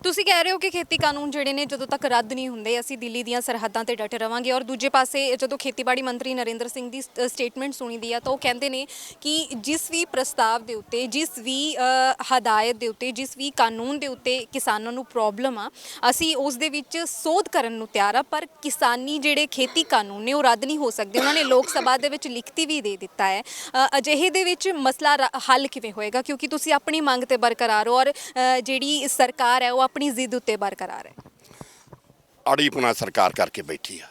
ਤੁਸੀਂ ਕਹਿ ਰਹੇ ਹੋ ਕਿ ਖੇਤੀ ਕਾਨੂੰਨ ਜਿਹੜੇ ਨੇ ਜਦੋਂ ਤੱਕ ਰੱਦ ਨਹੀਂ ਹੁੰਦੇ ਅਸੀਂ ਦਿੱਲੀ ਦੀਆਂ ਸਰਹੱਦਾਂ ਤੇ ਡਟੇ ਰਵਾਂਗੇ, ਔਰ ਦੂਜੇ ਪਾਸੇ ਜਦੋਂ ਖੇਤੀਬਾੜੀ ਮੰਤਰੀ ਨਰਿੰਦਰ ਸਿੰਘ ਦੀ ਸਟੇਟਮੈਂਟ ਸੁਣੀ ਦੀ ਆ ਤਾਂ ਉਹ ਕਹਿੰਦੇ ਨੇ ਕਿ ਜਿਸ ਵੀ ਪ੍ਰਸਤਾਵ ਦੇ ਉੱਤੇ, ਜਿਸ ਵੀ ਹਦਾਇਤ ਦੇ ਉੱਤੇ, ਜਿਸ ਵੀ ਕਾਨੂੰਨ ਦੇ ਉੱਤੇ ਕਿਸਾਨਾਂ ਨੂੰ ਪ੍ਰੋਬਲਮ ਆ, ਅਸੀਂ ਉਸ ਦੇ ਵਿੱਚ ਸੋਧ ਕਰਨ ਨੂੰ ਤਿਆਰ ਆ, ਪਰ ਕਿਸਾਨੀ ਜਿਹੜੇ ਖੇਤੀ ਕਾਨੂੰਨ ਨੇ ਉਹ ਰੱਦ ਨਹੀਂ ਹੋ ਸਕਦੇ। ਉਹਨਾਂ ਨੇ ਲੋਕ ਸਭਾ ਦੇ ਵਿੱਚ ਲਿਖਤੀ ਵੀ ਦੇ ਦਿੱਤਾ ਹੈ। ਅਜਿਹੇ ਦੇ ਵਿੱਚ ਮਸਲਾ ਹੱਲ ਕਿਵੇਂ ਹੋਏਗਾ, ਕਿਉਂਕਿ ਤੁਸੀਂ ਆਪਣੀ ਮੰਗ ਤੇ ਬਰਕਰਾਰ ਹੋ ਔਰ ਜਿਹੜੀ ਸਰਕਾਰ ਹੈ ਉਹ ਆਪਣੀ ਜ਼ਿੱਦ ਉੱਤੇ ਬਰਕਰਾਰ ਹੈ। ਅੜੀਪੁਣਾ ਸਰਕਾਰ ਕਰਕੇ ਬੈਠੀ ਆ।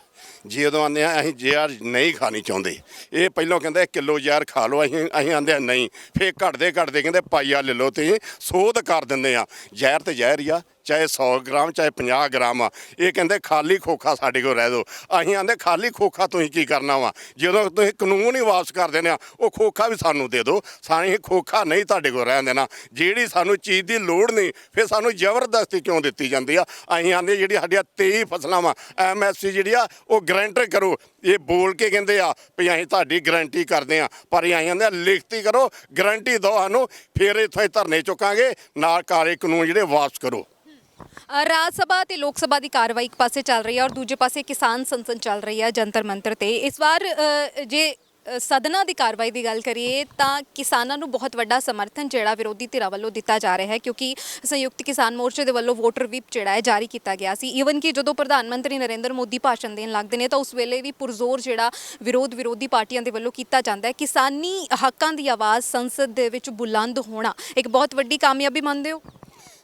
ਜਦੋਂ ਆਉਂਦੇ ਆ ਅਸੀਂ ਜ਼ਹਿਰ ਨਹੀਂ ਖਾਣੀ ਚਾਹੁੰਦੇ, ਇਹ ਪਹਿਲਾਂ ਕਹਿੰਦੇ ਕਿਲੋ ਜ਼ਹਿਰ ਖਾ ਲਓ, ਅਸੀਂ ਆਂਦੇ ਨਹੀਂ, ਫਿਰ ਘਟਦੇ ਕਹਿੰਦੇ ਪਾਈਆ ਲੈ ਲਓ ਤੇ ਸੋਧ ਕਰ ਦਿੰਦੇ ਆ। ਜ਼ਹਿਰ ਤੇ ਜ਼ਹਿਰ ਹੀ ਆ, ਚਾਹੇ 100 ਗ੍ਰਾਮ ਚਾਹੇ 50 ਗ੍ਰਾਮ ਆ। ਇਹ ਕਹਿੰਦੇ ਖਾਲੀ ਖੋਖਾ ਸਾਡੇ ਕੋਲ ਰਹਿ ਦਿਓ। ਅਸੀਂ ਆਂਦੇ ਖਾਲੀ ਖੋਖਾ ਤੁਸੀਂ ਕੀ ਕਰਨਾ ਵਾ, ਜਦੋਂ ਤੁਸੀਂ ਕਾਨੂੰਨ ਹੀ ਵਾਪਸ ਕਰ ਦੇਣੇ ਆ ਉਹ ਖੋਖਾ ਵੀ ਸਾਨੂੰ ਦੇ ਦਿਓ। ਸਾਨੂੰ ਖੋਖਾ ਨਹੀਂ ਤੁਹਾਡੇ ਕੋਲ ਰਹਿਣ ਦੇਣਾ। ਜਿਹੜੀ ਸਾਨੂੰ ਚੀਜ਼ ਦੀ ਲੋੜ ਨਹੀਂ ਫਿਰ ਸਾਨੂੰ ਜ਼ਬਰਦਸਤੀ ਕਿਉਂ ਦਿੱਤੀ ਜਾਂਦੀ ਆ। ਅਸੀਂ ਆਂਦੇ ਜਿਹੜੀ ਸਾਡੀਆਂ 23 ਫਸਲਾਂ ਵਾ MSP ਜਿਹੜੀ ਆ ਉਹ ਗਰੰਟੀ ਕਰੋ। ਇਹ ਬੋਲ ਕੇ ਕਹਿੰਦੇ ਆ ਵੀ ਅਸੀਂ ਤੁਹਾਡੀ ਗਰੰਟੀ ਕਰਦੇ ਆ, ਪਰ ਅਸੀਂ ਆਂਦੇ ਲਿਖਤੀ ਕਰੋ, ਗਰੰਟੀ ਦਿਓ ਸਾਨੂੰ, ਫਿਰ ਇੱਥੇ ਧਰਨੇ ਚੁੱਕਾਂਗੇ। ਨਾਲ ਕਾਲੇ ਕਾਨੂੰਨ ਜਿਹੜੇ ਵਾਪਸ ਕਰੋ। ਰਾਜ ਸਭਾ ਤੇ ਲੋਕ ਸਭਾ ਦੀ ਕਾਰਵਾਈ ਇੱਕ ਪਾਸੇ ਚੱਲ ਰਹੀ ਹੈ ਔਰ ਦੂਜੇ ਪਾਸੇ ਕਿਸਾਨ ਸੰਸਦ ਚੱਲ ਰਹੀ ਹੈ ਜੰਤਰ ਮੰਤਰ ਤੇ। ਇਸ ਵਾਰ ਜੇ ਸਦਨਾਂ ਦੀ ਕਾਰਵਾਈ ਦੀ ਗੱਲ ਕਰੀਏ ਤਾਂ ਕਿਸਾਨਾਂ ਨੂੰ ਬਹੁਤ ਵੱਡਾ ਸਮਰਥਨ ਜਿਹੜਾ ਵਿਰੋਧੀ ਧਿਰਾਂ ਵੱਲੋਂ ਦਿੱਤਾ ਜਾ ਰਿਹਾ ਹੈ, ਕਿਉਂਕਿ ਸੰਯੁਕਤ ਕਿਸਾਨ ਮੋਰਚੇ ਦੇ ਵੱਲੋਂ ਵੋਟਰ ਵਿਪ ਜਿਹੜਾ ਹੈ ਜਾਰੀ ਕੀਤਾ ਗਿਆ ਸੀ। ਈਵਨ ਕਿ ਜਦੋਂ ਪ੍ਰਧਾਨ ਮੰਤਰੀ ਨਰਿੰਦਰ ਮੋਦੀ ਭਾਸ਼ਣ ਦੇਣ ਲੱਗਦੇ ਨੇ ਤਾਂ ਉਸ ਵੇਲੇ ਵੀ ਪੁਰਜ਼ੋਰ ਜਿਹੜਾ ਵਿਰੋਧੀ ਪਾਰਟੀਆਂ ਦੇ ਵੱਲੋਂ ਕੀਤਾ ਜਾਂਦਾ ਹੈ। ਕਿਸਾਨੀ ਹੱਕਾਂ ਦੀ ਆਵਾਜ਼ ਸੰਸਦ ਦੇ ਵਿੱਚ ਬੁਲੰਦ ਹੋਣਾ ਇੱਕ ਬਹੁਤ ਵੱਡੀ ਕਾਮਯਾਬੀ ਮੰਨਦੇ ਹੋ?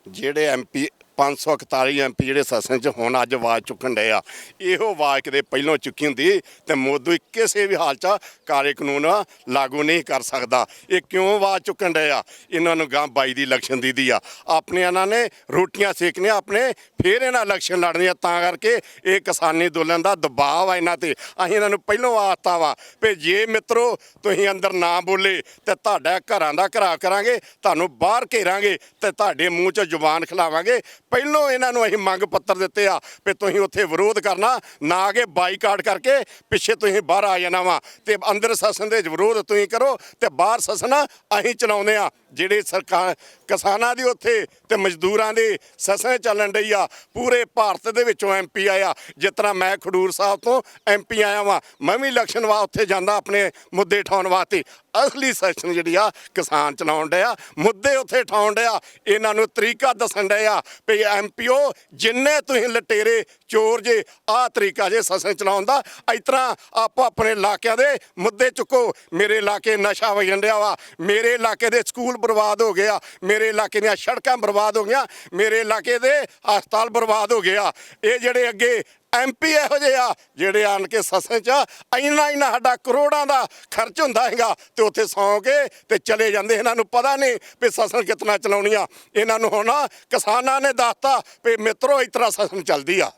ਜਿਹੜੇ MP 541 MP ਜਿਹੜੇ ਸੈਸ਼ਨ 'ਚ ਹੁਣ ਅੱਜ ਆਵਾਜ਼ ਚੁੱਕਣ ਡਏ ਆ, ਇਹੋ ਆਵਾਜ਼ ਕਿਤੇ ਪਹਿਲਾਂ ਚੁੱਕੀ ਹੁੰਦੀ ਤੇ ਮੋਦੀ ਕਿਸੇ ਵੀ ਹਾਲ 'ਚ ਕਾਲੇ ਕਾਨੂੰਨ ਲਾਗੂ ਨਹੀਂ ਕਰ ਸਕਦਾ। ਇਹ ਕਿਉਂ ਆਵਾਜ਼ ਚੁੱਕਣ ਡਏ ਆ? ਇਹਨਾਂ ਨੂੰ ਗਾਂ 22 ਦੀ ਇਲੈਕਸ਼ਨ ਦੀ ਆ, ਆਪਣੇ ਇਹਨਾਂ ਨੇ ਰੋਟੀਆਂ ਸੇਕਣੀਆਂ ਆਪਣੇ, ਫਿਰ ਇਹਨਾਂ ਇਲੈਕਸ਼ਨ ਲੜਨੀ ਆ। ਤਾਂ ਕਰਕੇ ਇਹ ਕਿਸਾਨੀ ਅੰਦੋਲਨ ਦਾ ਦਬਾਅ ਆ ਇਹਨਾਂ ਤੇ। ਅਸੀਂ ਇਹਨਾਂ ਨੂੰ ਪਹਿਲਾਂ ਆਖਤਾ ਵਾ ਵੀ ਜੇ ਮਿੱਤਰੋ ਤੁਸੀਂ ਅੰਦਰ ਨਾ ਬੋਲੇ ਤੇ ਤੁਹਾਡਾ ਘਰਾਂ ਦਾ ਘਰਾ ਕਰਾਂਗੇ, ਤੁਹਾਨੂੰ ਬਾਹਰ ਘੇਰਾਂਗੇ ਤੇ ਤੁਹਾਡੇ ਮੂੰਹ 'ਚ ਜ਼ੁਬਾਨ ਖਿਲਾਵਾਂਗੇ। ਪਹਿਲੋਂ ਇਹਨਾਂ ਨੂੰ ਅਸੀਂ ਮੰਗ ਪੱਤਰ ਦਿੱਤੇ ਆ ਵੀ ਤੁਸੀਂ ਉੱਥੇ ਵਿਰੋਧ ਕਰਨਾ, ਨਾ ਕਿ ਬਾਈਕਾਟ ਕਰਕੇ ਪਿੱਛੇ ਤੁਸੀਂ ਬਾਹਰ ਆ ਜਾਣਾ ਵਾ ਤੇ ਅੰਦਰ ਸੈਸ਼ਨ ਦੇ ਵਿਰੋਧ ਤੁਸੀਂ ਕਰੋ ਤੇ ਬਾਹਰ ਸੈਸ਼ਨ ਅਸੀਂ ਚਲਾਉਂਦੇ ਆ। ਜਿਹੜੇ ਸਰਕਾਰ ਕਿਸਾਨਾਂ ਦੀ ਉੱਥੇ ਤੇ ਮਜ਼ਦੂਰਾਂ ਦੀ ਸੈਸ਼ਨ ਚੱਲਣ ਡਈ ਆ, ਪੂਰੇ ਭਾਰਤ ਦੇ ਵਿੱਚੋਂ MP ਆਇਆ। ਜਿਸ ਤਰ੍ਹਾਂ ਮੈਂ ਖਡੂਰ ਸਾਹਿਬ ਤੋਂ MP ਆਇਆ ਵਾਂ, ਮੈਂ ਵੀ ਇਲੈਕਸ਼ਨ ਵਾ ਉੱਥੇ ਜਾਂਦਾ ਆਪਣੇ ਮੁੱਦੇ ਉਠਾਉਣ ਵਾਸਤੇ। ਅਸਲੀ ਸੈਸ਼ਨ ਜਿਹੜੀ ਆ ਕਿਸਾਨ ਚਲਾਉਣ ਡਿਆ, ਮੁੱਦੇ ਉੱਥੇ ਉਠਾਉਣ ਡਿਆ, ਇਹਨਾਂ ਨੂੰ ਤਰੀਕਾ ਦੱਸਣ ਡਿਆ ਵੀ MPO ਜਿੰਨੇ ਤੁਸੀਂ ਲਟੇਰੇ ਚੋਰ ਜੇ ਆਹ ਤਰੀਕਾ ਜੇ ਸੈਸ਼ਨ ਚਲਾਉਣ ਦਾ। ਇਸ ਤਰ੍ਹਾਂ ਆਪੋ ਆਪਣੇ ਇਲਾਕਿਆਂ ਦੇ ਮੁੱਦੇ ਚੁੱਕੋ। ਮੇਰੇ ਇਲਾਕੇ ਨਸ਼ਾ ਵਜਣ ਡਿਆ ਵਾ, ਮੇਰੇ ਇਲਾਕੇ ਦੇ ਸਕੂਲ ਬਰਬਾਦ ਹੋ ਗਏ ਆ, ਮੇਰੇ ਇਲਾਕੇ ਦੀਆਂ ਸੜਕਾਂ ਬਰਬਾਦ ਹੋ ਗਈਆਂ, ਮੇਰੇ ਇਲਾਕੇ ਦੇ ਹਸਪਤਾਲ ਬਰਬਾਦ ਹੋ ਗਏ ਆ। ਇਹ ਜਿਹੜੇ ਅੱਗੇ MP ਇਹੋ ਜਿਹੇ ਆ ਜਿਹੜੇ ਆਣ ਕੇ ਸੈਸ਼ਨ 'ਚ ਇੰਨਾ ਸਾਡਾ ਕਰੋੜਾਂ ਦਾ ਖਰਚ ਹੁੰਦਾ ਹੈਗਾ ਤੇ ਉੱਥੇ ਸੌਂ ਕੇ ਤੇ ਚਲੇ ਜਾਂਦੇ। ਇਹਨਾਂ ਨੂੰ ਪਤਾ ਨਹੀਂ ਵੀ ਸੈਸ਼ਨ ਕਿਤਨਾ ਚਲਾਉਣੀ ਆ। ਇਹਨਾਂ ਨੂੰ ਹੁਣ ਕਿਸਾਨਾਂ ਨੇ ਦੱਸਤਾ ਵੀ ਮਿੱਤਰੋ ਇਸ ਤਰ੍ਹਾਂ ਸੈਸ਼ਨ ਚੱਲਦੀ ਆ।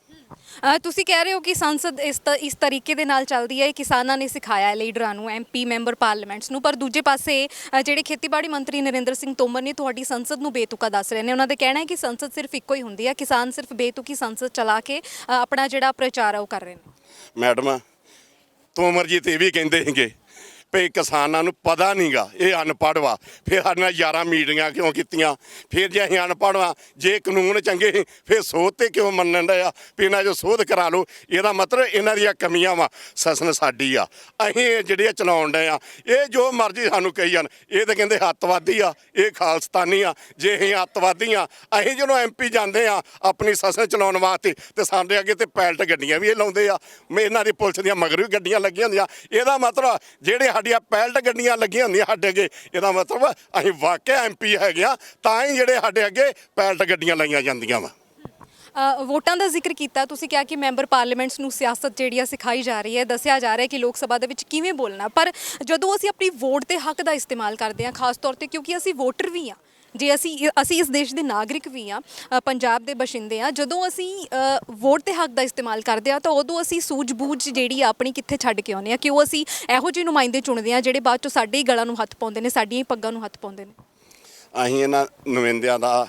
ਤੁਸੀਂ ਕਹਿ ਰਹੇ ਹੋ ਕਿ ਸੰਸਦ ਇਸ ਤਰੀਕੇ ਦੇ ਨਾਲ ਚੱਲਦੀ ਹੈ, ਇਹ ਕਿਸਾਨਾਂ ਨੇ ਸਿਖਾਇਆ ਲੀਡਰਾਂ ਨੂੰ, MP ਮੈਂਬਰ ਪਾਰਲੀਮੈਂਟਸ ਨੂੰ। ਪਰ ਦੂਜੇ ਪਾਸੇ ਜਿਹੜੇ ਖੇਤੀਬਾੜੀ ਮੰਤਰੀ ਨਰਿੰਦਰ ਸਿੰਘ ਤੋਮਰ ਨੇ ਤੁਹਾਡੀ ਸੰਸਦ ਨੂੰ ਬੇਤੁਕਾ ਦੱਸ ਰਹੇ ਨੇ। ਉਹਨਾਂ ਦਾ ਕਹਿਣਾ ਹੈ ਕਿ ਸੰਸਦ ਸਿਰਫ ਇੱਕੋ ਹੀ ਹੁੰਦੀ ਹੈ, ਕਿਸਾਨ ਸਿਰਫ ਬੇਤੁਕੀ ਸੰਸਦ ਚਲਾ ਕੇ ਆਪਣਾ ਜਿਹੜਾ ਪ੍ਰਚਾਰ ਆ ਉਹ ਕਰ ਰਹੇ ਨੇ। ਮੈਡਮ ਤੋਮਰ ਜੀ ਤੇ ਇਹ ਵੀ ਕਹਿੰਦੇ ਸੀਗੇ ਵੀ ਕਿਸਾਨਾਂ ਨੂੰ ਪਤਾ ਨਹੀਂਗਾ, ਇਹ ਅਨਪੜ੍ਹ ਵਾ। ਫਿਰ ਸਾਡੇ ਨਾਲ 11 ਮੀਟਿੰਗਾਂ ਕਿਉਂ ਕੀਤੀਆਂ? ਫਿਰ ਜੇ ਅਸੀਂ ਅਨਪੜ੍ਹ ਵਾ, ਜੇ ਕਾਨੂੰਨ ਚੰਗੇ ਸੀ ਫਿਰ ਸੋਧ ਤੇ ਕਿਉਂ ਮੰਨਣ ਡਿਆ ਵੀ ਇਹਨਾਂ 'ਚੋਂ ਸੋਧ ਕਰਾ ਲਓ? ਇਹਦਾ ਮਤਲਬ ਇਹਨਾਂ ਦੀਆਂ ਕਮੀਆਂ ਵਾ। ਸੈਸ਼ਨ ਸਾਡੀ ਆ, ਅਸੀਂ ਜਿਹੜੇ ਚਲਾਉਣ ਡਏ ਆ। ਇਹ ਜੋ ਮਰਜ਼ੀ ਸਾਨੂੰ ਕਹੀ ਜਾਣ, ਇਹ ਤਾਂ ਕਹਿੰਦੇ ਅੱਤਵਾਦੀ ਆ, ਇਹ ਖਾਲਸਤਾਨੀ ਆ। ਜੇ ਅਸੀਂ ਅੱਤਵਾਦੀ ਆ, ਅਸੀਂ ਜਦੋਂ MP ਜਾਂਦੇ ਆ ਆਪਣੀ ਸੈਸ਼ਨ ਚਲਾਉਣ ਵਾਸਤੇ ਤੇ ਸਾਡੇ ਅੱਗੇ ਤੇ ਪੈਲਟ ਗੱਡੀਆਂ ਵੀ ਇਹ ਲਾਉਂਦੇ ਆ। ਇਹਨਾਂ ਦੀ ਪੁਲਿਸ ਦੀਆਂ ਮਗਰ ਵੀ ਗੱਡੀਆਂ ਲੱਗੀਆਂ ਹੁੰਦੀਆਂ। ਇਹਦਾ ਮਤਲਬ ਜਿਹੜੇ ਸਾਡੀਆਂ ਪੈਲਟ ਗੱਡੀਆਂ ਲੱਗੀਆਂ ਹੁੰਦੀਆਂ ਸਾਡੇ ਅੱਗੇ, ਇਹਦਾ ਮਤਲਬ ਅਸੀਂ ਵਾਕਿਆ MP ਹੈਗੇ ਆ, ਤਾਂ ਹੀ ਜਿਹੜੇ ਸਾਡੇ ਅੱਗੇ ਪੈਲਟ ਗੱਡੀਆਂ ਲਾਈਆਂ ਜਾਂਦੀਆਂ ਵਾ। ਵੋਟਾਂ ਦਾ ਜ਼ਿਕਰ ਕੀਤਾ ਤੁਸੀਂ, ਕਿਹਾ ਕਿ ਮੈਂਬਰ ਪਾਰਲੀਮੈਂਟਸ ਨੂੰ ਸਿਆਸਤ ਜਿਹੜੀ ਆ ਸਿਖਾਈ ਜਾ ਰਹੀ ਹੈ, ਦੱਸਿਆ ਜਾ ਰਿਹਾ ਹੈ ਕਿ ਲੋਕ ਸਭਾ ਦੇ ਵਿੱਚ ਕਿਵੇਂ ਬੋਲਣਾ। ਪਰ ਜਦੋਂ ਅਸੀਂ ਆਪਣੀ ਵੋਟ ਦੇ ਹੱਕ ਦਾ ਇਸਤੇਮਾਲ ਕਰਦੇ ਹਾਂ, ਖਾਸ ਤੌਰ ਤੇ ਕਿਉਂਕਿ ਅਸੀਂ ਵੋਟਰ ਵੀ ਹਾਂ, ਜੇ ਅਸੀਂ ਇਸ ਦੇਸ਼ ਦੇ ਨਾਗਰਿਕ ਵੀ ਹਾਂ, ਪੰਜਾਬ ਦੇ ਬਸ਼ਿੰਦੇ ਹਾਂ, ਜਦੋਂ ਅਸੀਂ ਵੋਟ ਦੇ ਹੱਕ ਦਾ ਇਸਤੇਮਾਲ ਕਰਦੇ ਹਾਂ ਤਾਂ ਉਦੋਂ ਅਸੀਂ ਸੂਝ-ਬੂਝ ਜਿਹੜੀ ਆ ਆਪਣੀ ਕਿੱਥੇ ਛੱਡ ਕੇ ਆਉਂਦੇ ਹਾਂ? ਕਿਉਂ ਅਸੀਂ ਇਹੋ ਜਿਹੇ ਨੁਮਾਇੰਦੇ ਚੁਣਦੇ ਹਾਂ ਜਿਹੜੇ ਬਾਅਦ 'ਚੋਂ ਸਾਡੇ ਹੀ ਗਲਾਂ ਨੂੰ ਹੱਥ ਪਾਉਂਦੇ ਨੇ, ਸਾਡੀਆਂ ਹੀ ਪੱਗਾਂ ਨੂੰ ਹੱਥ ਪਾਉਂਦੇ ਨੇ? ਅਸੀਂ ਇਹਨਾਂ ਨੁਮਾਇੰਦਿਆਂ ਦਾ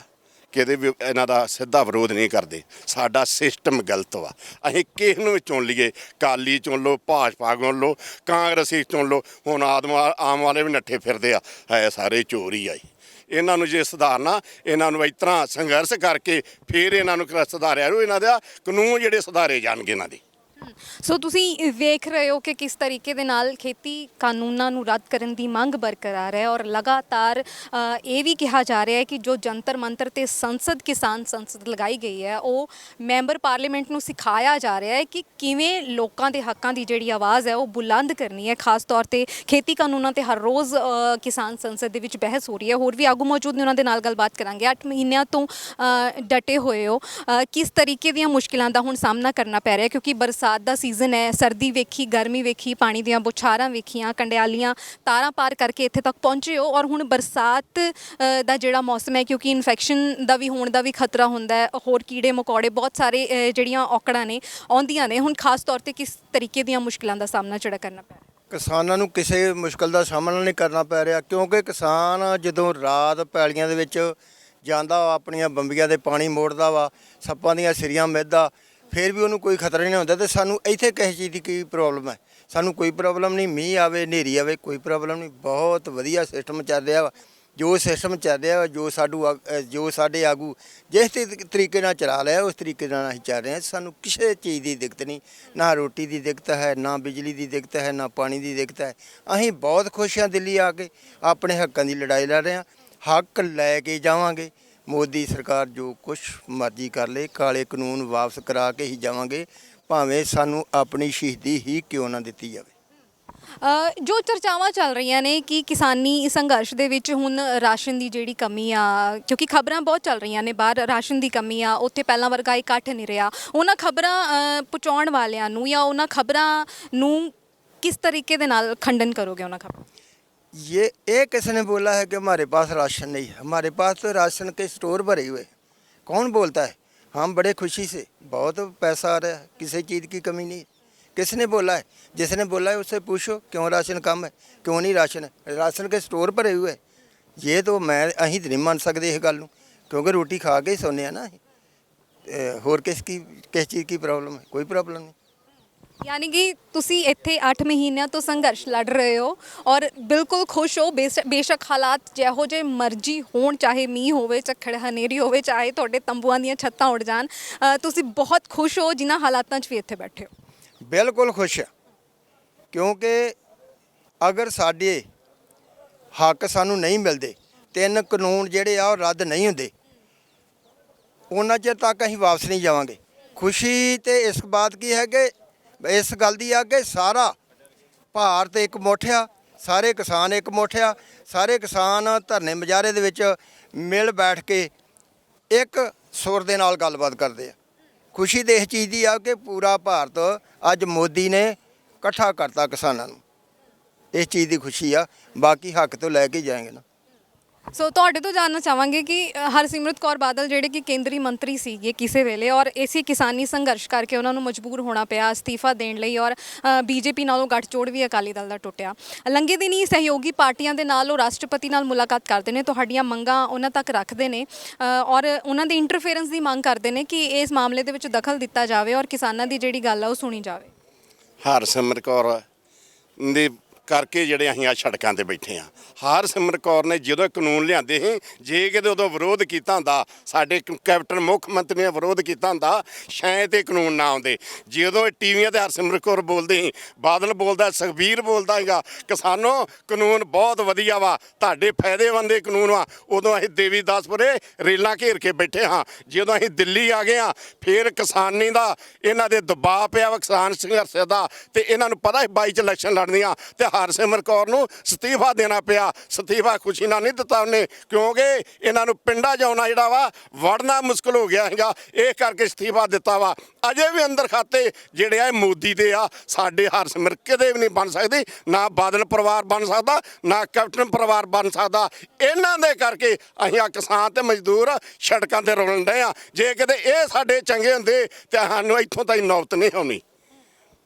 ਕਿਤੇ ਵੀ ਇਹਨਾਂ ਦਾ ਸਿੱਧਾ ਵਿਰੋਧ ਨਹੀਂ ਕਰਦੇ। ਸਾਡਾ ਸਿਸਟਮ ਗਲਤ ਵਾ। ਅਸੀਂ ਕਿਸ ਨੂੰ ਵੀ ਚੁਣ ਲਈਏ, ਕਾਲੀ ਚੁਣ ਲਓ, ਭਾਜਪਾ ਚੁਣ ਲਓ, ਕਾਂਗਰਸੀ ਚੁਣ ਲਓ, ਹੁਣ ਆਮ ਵਾਲੇ ਵੀ ਨੱਠੇ ਫਿਰਦੇ ਆ, ਹੈ ਸਾਰੇ ਚੋਰ ਹੀ ਆਈ। ਇਹਨਾਂ ਨੂੰ ਜੇ ਸੁਧਾਰਨਾ, ਇਹਨਾਂ ਨੂੰ ਇਸ ਤਰ੍ਹਾਂ ਸੰਘਰਸ਼ ਕਰਕੇ ਫਿਰ ਇਹਨਾਂ ਨੂੰ ਸੁਧਾਰਿਆ ਜਾਊ। ਇਹਨਾਂ ਦਾ ਕਾਨੂੰਨ ਜਿਹੜੇ ਸੁਧਾਰੇ ਜਾਣਗੇ ਇਹਨਾਂ ਦੇ। ਸੋ ਤੁਸੀਂ ਵੇਖ ਰਹੇ ਹੋ ਕਿ ਕਿਸ ਤਰੀਕੇ ਦੇ ਨਾਲ ਖੇਤੀ ਕਾਨੂੰਨਾਂ ਨੂੰ ਰੱਦ ਕਰਨ ਦੀ ਮੰਗ ਬਰਕਰਾਰ ਹੈ ਔਰ ਲਗਾਤਾਰ ਇਹ ਵੀ ਕਿਹਾ ਜਾ ਰਿਹਾ ਹੈ ਕਿ ਜੋ ਜੰਤਰ ਮੰਤਰ ਤੇ ਕਿਸਾਨ ਸੰਸਦ ਲਗਾਈ ਗਈ ਹੈ, ਉਹ ਮੈਂਬਰ ਪਾਰਲੀਮੈਂਟ ਨੂੰ ਸਿਖਾਇਆ ਜਾ ਰਿਹਾ ਹੈ ਕਿ ਕਿਵੇਂ ਲੋਕਾਂ ਦੇ ਹੱਕਾਂ ਦੀ ਜਿਹੜੀ ਆਵਾਜ਼ ਹੈ ਉਹ ਬੁਲੰਦ ਕਰਨੀ ਹੈ। ਖਾਸ ਤੌਰ ਤੇ ਖੇਤੀ ਕਾਨੂੰਨਾਂ ਤੇ ਹਰ ਰੋਜ਼ ਕਿਸਾਨ ਸੰਸਦ ਦੇ ਵਿੱਚ ਬਹਿਸ ਹੋ ਰਹੀ ਹੈ। ਹੋਰ ਵੀ ਆਗੂ ਮੌਜੂਦ ਨੇ, ਉਹਨਾਂ ਦੇ ਨਾਲ ਗੱਲਬਾਤ ਕਰਾਂਗੇ। 8 ਮਹੀਨਿਆਂ ਤੋਂ ਡਟੇ ਹੋਏ ਹੋ, ਕਿਸ ਤਰੀਕੇ ਦੀਆਂ ਮੁਸ਼ਕਿਲਾਂ ਦਾ ਹੁਣ ਸਾਹਮਣਾ ਕਰਨਾ ਪੈ ਰਿਹਾ ਕਿਉਂਕਿ ਬਰਸਾਤ ਬਰਸਾਤ ਦਾ ਸੀਜ਼ਨ ਹੈ, ਸਰਦੀ ਵੇਖੀ, ਗਰਮੀ ਵੇਖੀ, ਪਾਣੀ ਦੀਆਂ ਬੁਛਾਰਾਂ ਵੇਖੀਆਂ, ਕੰਡਿਆਲੀਆਂ ਤਾਰਾਂ ਪਾਰ ਕਰਕੇ ਇੱਥੇ ਤੱਕ ਪਹੁੰਚੇ ਹੋ ਔਰ ਹੁਣ ਬਰਸਾਤ ਦਾ ਜਿਹੜਾ ਮੌਸਮ ਹੈ, ਕਿਉਂਕਿ ਇਨਫੈਕਸ਼ਨ ਦਾ ਵੀ ਹੋਣ ਦਾ ਵੀ ਖਤਰਾ ਹੁੰਦਾ ਹੈ, ਹੋਰ ਕੀੜੇ ਮਕੌੜੇ ਬਹੁਤ ਸਾਰੇ ਜਿਹੜੀਆਂ ਔਕੜਾਂ ਨੇ ਆਉਂਦੀਆਂ ਨੇ, ਹੁਣ ਖਾਸ ਤੌਰ ਤੇ ਕਿਸ ਤਰੀਕੇ ਦੀਆਂ ਮੁਸ਼ਕਿਲਾਂ ਦਾ ਸਾਹਮਣਾ ਜਿਹੜਾ ਕਰਨਾ ਪੈ ਰਿਹਾ? ਕਿਸਾਨਾਂ ਨੂੰ ਕਿਸੇ ਮੁਸ਼ਕਲ ਦਾ ਸਾਹਮਣਾ ਨਹੀਂ ਕਰਨਾ ਪੈ ਰਿਹਾ, ਕਿਉਂਕਿ ਕਿਸਾਨ ਜਦੋਂ ਰਾਤ ਪੈਲੀਆਂ ਦੇ ਵਿੱਚ ਜਾਂਦਾ ਵਾ, ਆਪਣੀਆਂ ਬੰਬੀਆਂ ਦੇ ਪਾਣੀ ਮੋੜਦਾ ਵਾ, ਸੱਪਾਂ ਦੀਆਂ ਸਿਰੀਆਂ ਮਿੱਧਦਾ, ਫਿਰ ਵੀ ਉਹਨੂੰ ਕੋਈ ਖਤਰਾ ਨਹੀਂ ਹੁੰਦਾ। ਤੇ ਸਾਨੂੰ ਇੱਥੇ ਕਿਸੇ ਚੀਜ਼ ਦੀ ਕੀ ਪ੍ਰੋਬਲਮ ਹੈ? ਸਾਨੂੰ ਕੋਈ ਪ੍ਰੋਬਲਮ ਨਹੀਂ, ਮੀਂਹ ਆਵੇ ਹਨੇਰੀ ਆਵੇ ਕੋਈ ਪ੍ਰੋਬਲਮ ਨਹੀਂ, ਬਹੁਤ ਵਧੀਆ ਸਿਸਟਮ ਚੱਲ ਰਿਹਾ ਵਾ। ਜੋ ਸਿਸਟਮ ਚੱਲ ਰਿਹਾ ਵਾ, ਜੋ ਸਾਡੇ ਆਗੂ ਜਿਸ ਤਰੀਕੇ ਨਾਲ ਚਲਾ ਲਿਆ ਉਸ ਤਰੀਕੇ ਨਾਲ ਅਸੀਂ ਚੱਲ ਰਹੇ ਹਾਂ। ਸਾਨੂੰ ਕਿਸੇ ਚੀਜ਼ ਦੀ ਦਿੱਕਤ ਨਹੀਂ, ਨਾ ਰੋਟੀ ਦੀ ਦਿੱਕਤ ਹੈ, ਨਾ ਬਿਜਲੀ ਦੀ ਦਿੱਕਤ ਹੈ, ਨਾ ਪਾਣੀ ਦੀ ਦਿੱਕਤ ਹੈ। ਅਸੀਂ ਬਹੁਤ ਖੁਸ਼ ਹਾਂ ਦਿੱਲੀ ਆ ਕੇ, ਆਪਣੇ ਹੱਕਾਂ ਦੀ ਲੜਾਈ ਲੜ ਰਹੇ ਹਾਂ, ਹੱਕ ਲੈ ਕੇ ਜਾਵਾਂਗੇ। ਮੋਦੀ ਸਰਕਾਰ ਜੋ ਕੁਛ ਮਰਜ਼ੀ ਕਰ ਲੇ, ਕਾਲੇ ਕਾਨੂੰਨ ਵਾਪਸ ਕਰਾ ਕੇ ਹੀ ਜਾਵਾਂਗੇ, ਭਾਵੇਂ ਸਾਨੂੰ ਆਪਣੀ ਸ਼ਹੀਦੀ ਹੀ ਕਿਉਂ ਨਾ ਦਿੱਤੀ ਜਾਵੇ। ਜੋ ਚਰਚਾਵਾਂ ਚੱਲ ਰਹੀਆਂ ਨੇ ਕਿ ਕਿਸਾਨੀ ਸੰਘਰਸ਼ ਦੇ ਵਿੱਚ ਹੁਣ ਰਾਸ਼ਨ ਦੀ ਜਿਹੜੀ ਕਮੀ ਆ, ਕਿਉਂਕਿ ਖਬਰਾਂ ਬਹੁਤ ਚੱਲ ਰਹੀਆਂ ਨੇ ਬਾਹਰ ਰਾਸ਼ਨ ਦੀ ਕਮੀ ਆ, ਉੱਥੇ ਪਹਿਲਾਂ ਵਰਗਾ ਇਕੱਠ ਨਹੀਂ ਰਿਹਾ, ਉਹਨਾਂ ਖਬਰਾਂ ਪਹੁੰਚਾਉਣ ਵਾਲਿਆਂ ਨੂੰ ਜਾਂ ਉਹਨਾਂ ਖਬਰਾਂ ਨੂੰ किस तरीके दे नाल खंडन करोगे उन्हें खबर? ये किसी ने बोला है कि हमारे पास राशन नहीं है? हमारे पास तो राशन के स्टोर भरे हुए। कौन बोलता है? हम बड़े खुशी से, बहुत पैसा आ रहा है, किसी चीज़ की कमी नहीं। किसने बोला है? जिसने बोला है उससे पूछो क्यों राशन कम है, क्यों नहीं राशन है। राशन के स्टोर भरे हुए। ये तो मैं अहीं तो नहीं मान सकते इस गल, क्योंकि रोटी खा के ही सोने हैं ना। होर किस चीज़ की प्रॉब्लम है? कोई प्रॉब्लम नहीं। यानी कि तुसी इत्थे 8 महीनों तो संघर्ष लड़ रहे हो और बिल्कुल खुश हो, बेशक हालात जिहो जे मर्जी होण, चाहे मीह होवे, झक्खड़ हनेरी होवे, चाहे तुहाडे तंबूआं दीयां छत्तां उड़ जाण, तुसी बहुत खुश हो जिन्हां हालातां 'च भी इत्थे बैठे हो? बिल्कुल खुश है, क्योंकि अगर साडे हक सानू नहीं मिलते, 3 कानून जिहड़े आ रद्द नहीं हुंदे, उन्ना चिर तक असीं वापस नहीं जावांगे। खुशी तो इस बात की है कि इस गल दी आ कि सारा भारत एक मुठिया, सारे किसान एक मुठिया, सारे किसान धरने मुजाहरे दे विच मिल बैठ के एक सुर दे नाल गलबात करते हैं। खुशी तो इस चीज़ की आ कि पूरा भारत अज मोदी ने इकट्ठा करता किसानों नूं, इस चीज़ की खुशी आ। बाकी हक तो लैके जाएंगे ना। सो ਤੁਹਾਡੇ ਤੋਂ ਜਾਣਨਾ ਚਾਹਾਂਗੇ ਕਿ ਹਰਸਿਮਰਤ ਕੌਰ ਬਾਦਲ ਜਿਹੜੇ ਕਿ ਕੇਂਦਰੀ ਮੰਤਰੀ ਸੀਗੇ ਕਿਸੇ ਵੇਲੇ ਔਰ ਇਸੇ ਕਿਸਾਨੀ ਸੰਘਰਸ਼ ਕਰਕੇ ਉਹਨਾਂ ਨੂੰ ਮਜਬੂਰ ਹੋਣਾ ਪਿਆ ਅਸਤੀਫਾ ਦੇਣ ਲਈ ਔਰ ਬੀਜੇਪੀ ਨਾਲੋਂ ਗੱਠਜੋੜ ਵੀ ਅਕਾਲੀ ਦਲ ਦਾ ਟੁੱਟਿਆ। ਲੰਘੇ ਦਿਨ ਹੀ ਸਹਿਯੋਗੀ ਪਾਰਟੀਆਂ ਦੇ ਨਾਲ ਉਹ ਰਾਸ਼ਟਰਪਤੀ ਨਾਲ ਮੁਲਾਕਾਤ ਕਰਦੇ ਨੇ, ਤੁਹਾਡੀਆਂ ਮੰਗਾਂ ਉਹਨਾਂ ਤੱਕ ਰੱਖਦੇ ਨੇ ਔਰ ਉਹਨਾਂ ਦੀ ਇੰਟਰਫੇਰੈਂਸ ਦੀ ਮੰਗ ਕਰਦੇ ਨੇ ਕਿ ਇਸ ਮਾਮਲੇ ਦੇ ਵਿੱਚ ਦਖਲ ਦਿੱਤਾ ਜਾਵੇ ਔਰ ਕਿਸਾਨਾਂ ਦੀ ਜਿਹੜੀ ਗੱਲ ਆ ਉਹ ਸੁਣੀ ਜਾਵੇ। ਹਰਸਿਮਰਤ ਕੌਰ ਦੇ ਕਰਕੇ ਜਿਹੜੇ ਅਸੀਂ ਆ ਸੜਕਾਂ ਤੇ ਬੈਠੇ ਆ। ਹਰਸਿਮਰਤ ਕੌਰ ਨੇ ਜਦੋਂ ਕਾਨੂੰਨ ਲਿਆਂਦੇ ਸੀ, ਜੇ ਕਿਤੇ ਉਦੋਂ ਵਿਰੋਧ ਕੀਤਾ ਹੁੰਦਾ, ਸਾਡੇ ਕੈਪਟਨ ਮੁੱਖ ਮੰਤਰੀ ਨੇ ਵਿਰੋਧ ਕੀਤਾ ਹੁੰਦਾ, ਸ਼ਾਇਦ ਇਹ ਕਾਨੂੰਨ ਨਾ ਆਉਂਦੇ। ਜਦੋਂ ਟੀਵੀਆਂ ਤੇ ਹਰਸਿਮਰਤ ਕੌਰ ਬੋਲਦੇ ਸੀ, ਬਾਦਲ ਬੋਲਦਾ, ਸੁਖਬੀਰ ਬੋਲਦਾ ਹੈਗਾ, ਕਿਸਾਨੋ ਕਾਨੂੰਨ ਬਹੁਤ ਵਧੀਆ ਵਾ, ਤੁਹਾਡੇ ਫਾਇਦੇਮੰਦ ਦੇ ਕਾਨੂੰਨ ਵਾ, ਉਦੋਂ ਅਸੀਂ ਦੇਵੀਦਾਸਪੁਰੇ ਰੇਲਾਂ ਘੇਰ ਕੇ ਬੈਠੇ ਹਾਂ। ਜਦੋਂ ਅਸੀਂ ਦਿੱਲੀ ਆ ਗਏ ਹਾਂ, ਫਿਰ ਕਿਸਾਨੀ ਦਾ ਇਹਨਾਂ ਦੇ ਦਬਾਅ ਪਿਆ ਵਾ, ਕਿਸਾਨ ਸੰਘਰਸ਼ ਦਾ, ਤੇ ਇਹਨਾਂ ਨੂੰ ਪਤਾ 22 ਚ ਇਲੈਕਸ਼ਨ ਲੜਨੀਆਂ, ਤੇ ਹਰਸਿਮਰਤ ਕੌਰ ਨੂੰ ਅਸਤੀਫਾ ਦੇਣਾ ਪਿਆ। ਅਸਤੀਫਾ ਖੁਸ਼ੀ ਨਾਲ ਨਹੀਂ ਦਿੱਤਾ ਉਹਨੇ, ਕਿਉਂਕਿ ਇਹਨਾਂ ਨੂੰ ਪਿੰਡਾਂ 'ਚ ਆਉਣਾ ਜਿਹੜਾ ਵਾ ਵੜਨਾ ਮੁਸ਼ਕਲ ਹੋ ਗਿਆ ਹੈਗਾ, ਇਹ ਕਰਕੇ ਅਸਤੀਫਾ ਦਿੱਤਾ ਵਾ। ਅਜੇ ਵੀ ਅੰਦਰ ਖਾਤੇ ਜਿਹੜੇ ਆ ਮੋਦੀ ਦੇ ਆ, ਸਾਡੇ ਹਰਸਿਮਰਤ ਕਦੇ ਵੀ ਨਹੀਂ ਬਣ ਸਕਦੀ, ਨਾ ਬਾਦਲ ਪਰਿਵਾਰ ਬਣ ਸਕਦਾ, ਨਾ ਕੈਪਟਨ ਪਰਿਵਾਰ ਬਣ ਸਕਦਾ। ਇਹਨਾਂ ਦੇ ਕਰਕੇ ਅਸੀਂ ਆ ਕਿਸਾਨ ਤੇ ਮਜ਼ਦੂਰ ਸੜਕਾਂ ਤੇ ਰੋਲਣ ਡਏ ਆ। ਜੇ ਕਿਤੇ ਇਹ ਸਾਡੇ ਚੰਗੇ ਹੁੰਦੇ ਤੇ ਸਾਨੂੰ ਇੱਥੋਂ ਤਾਈਂ ਨੌਬਤ ਨਹੀਂ ਆਉਣੀ।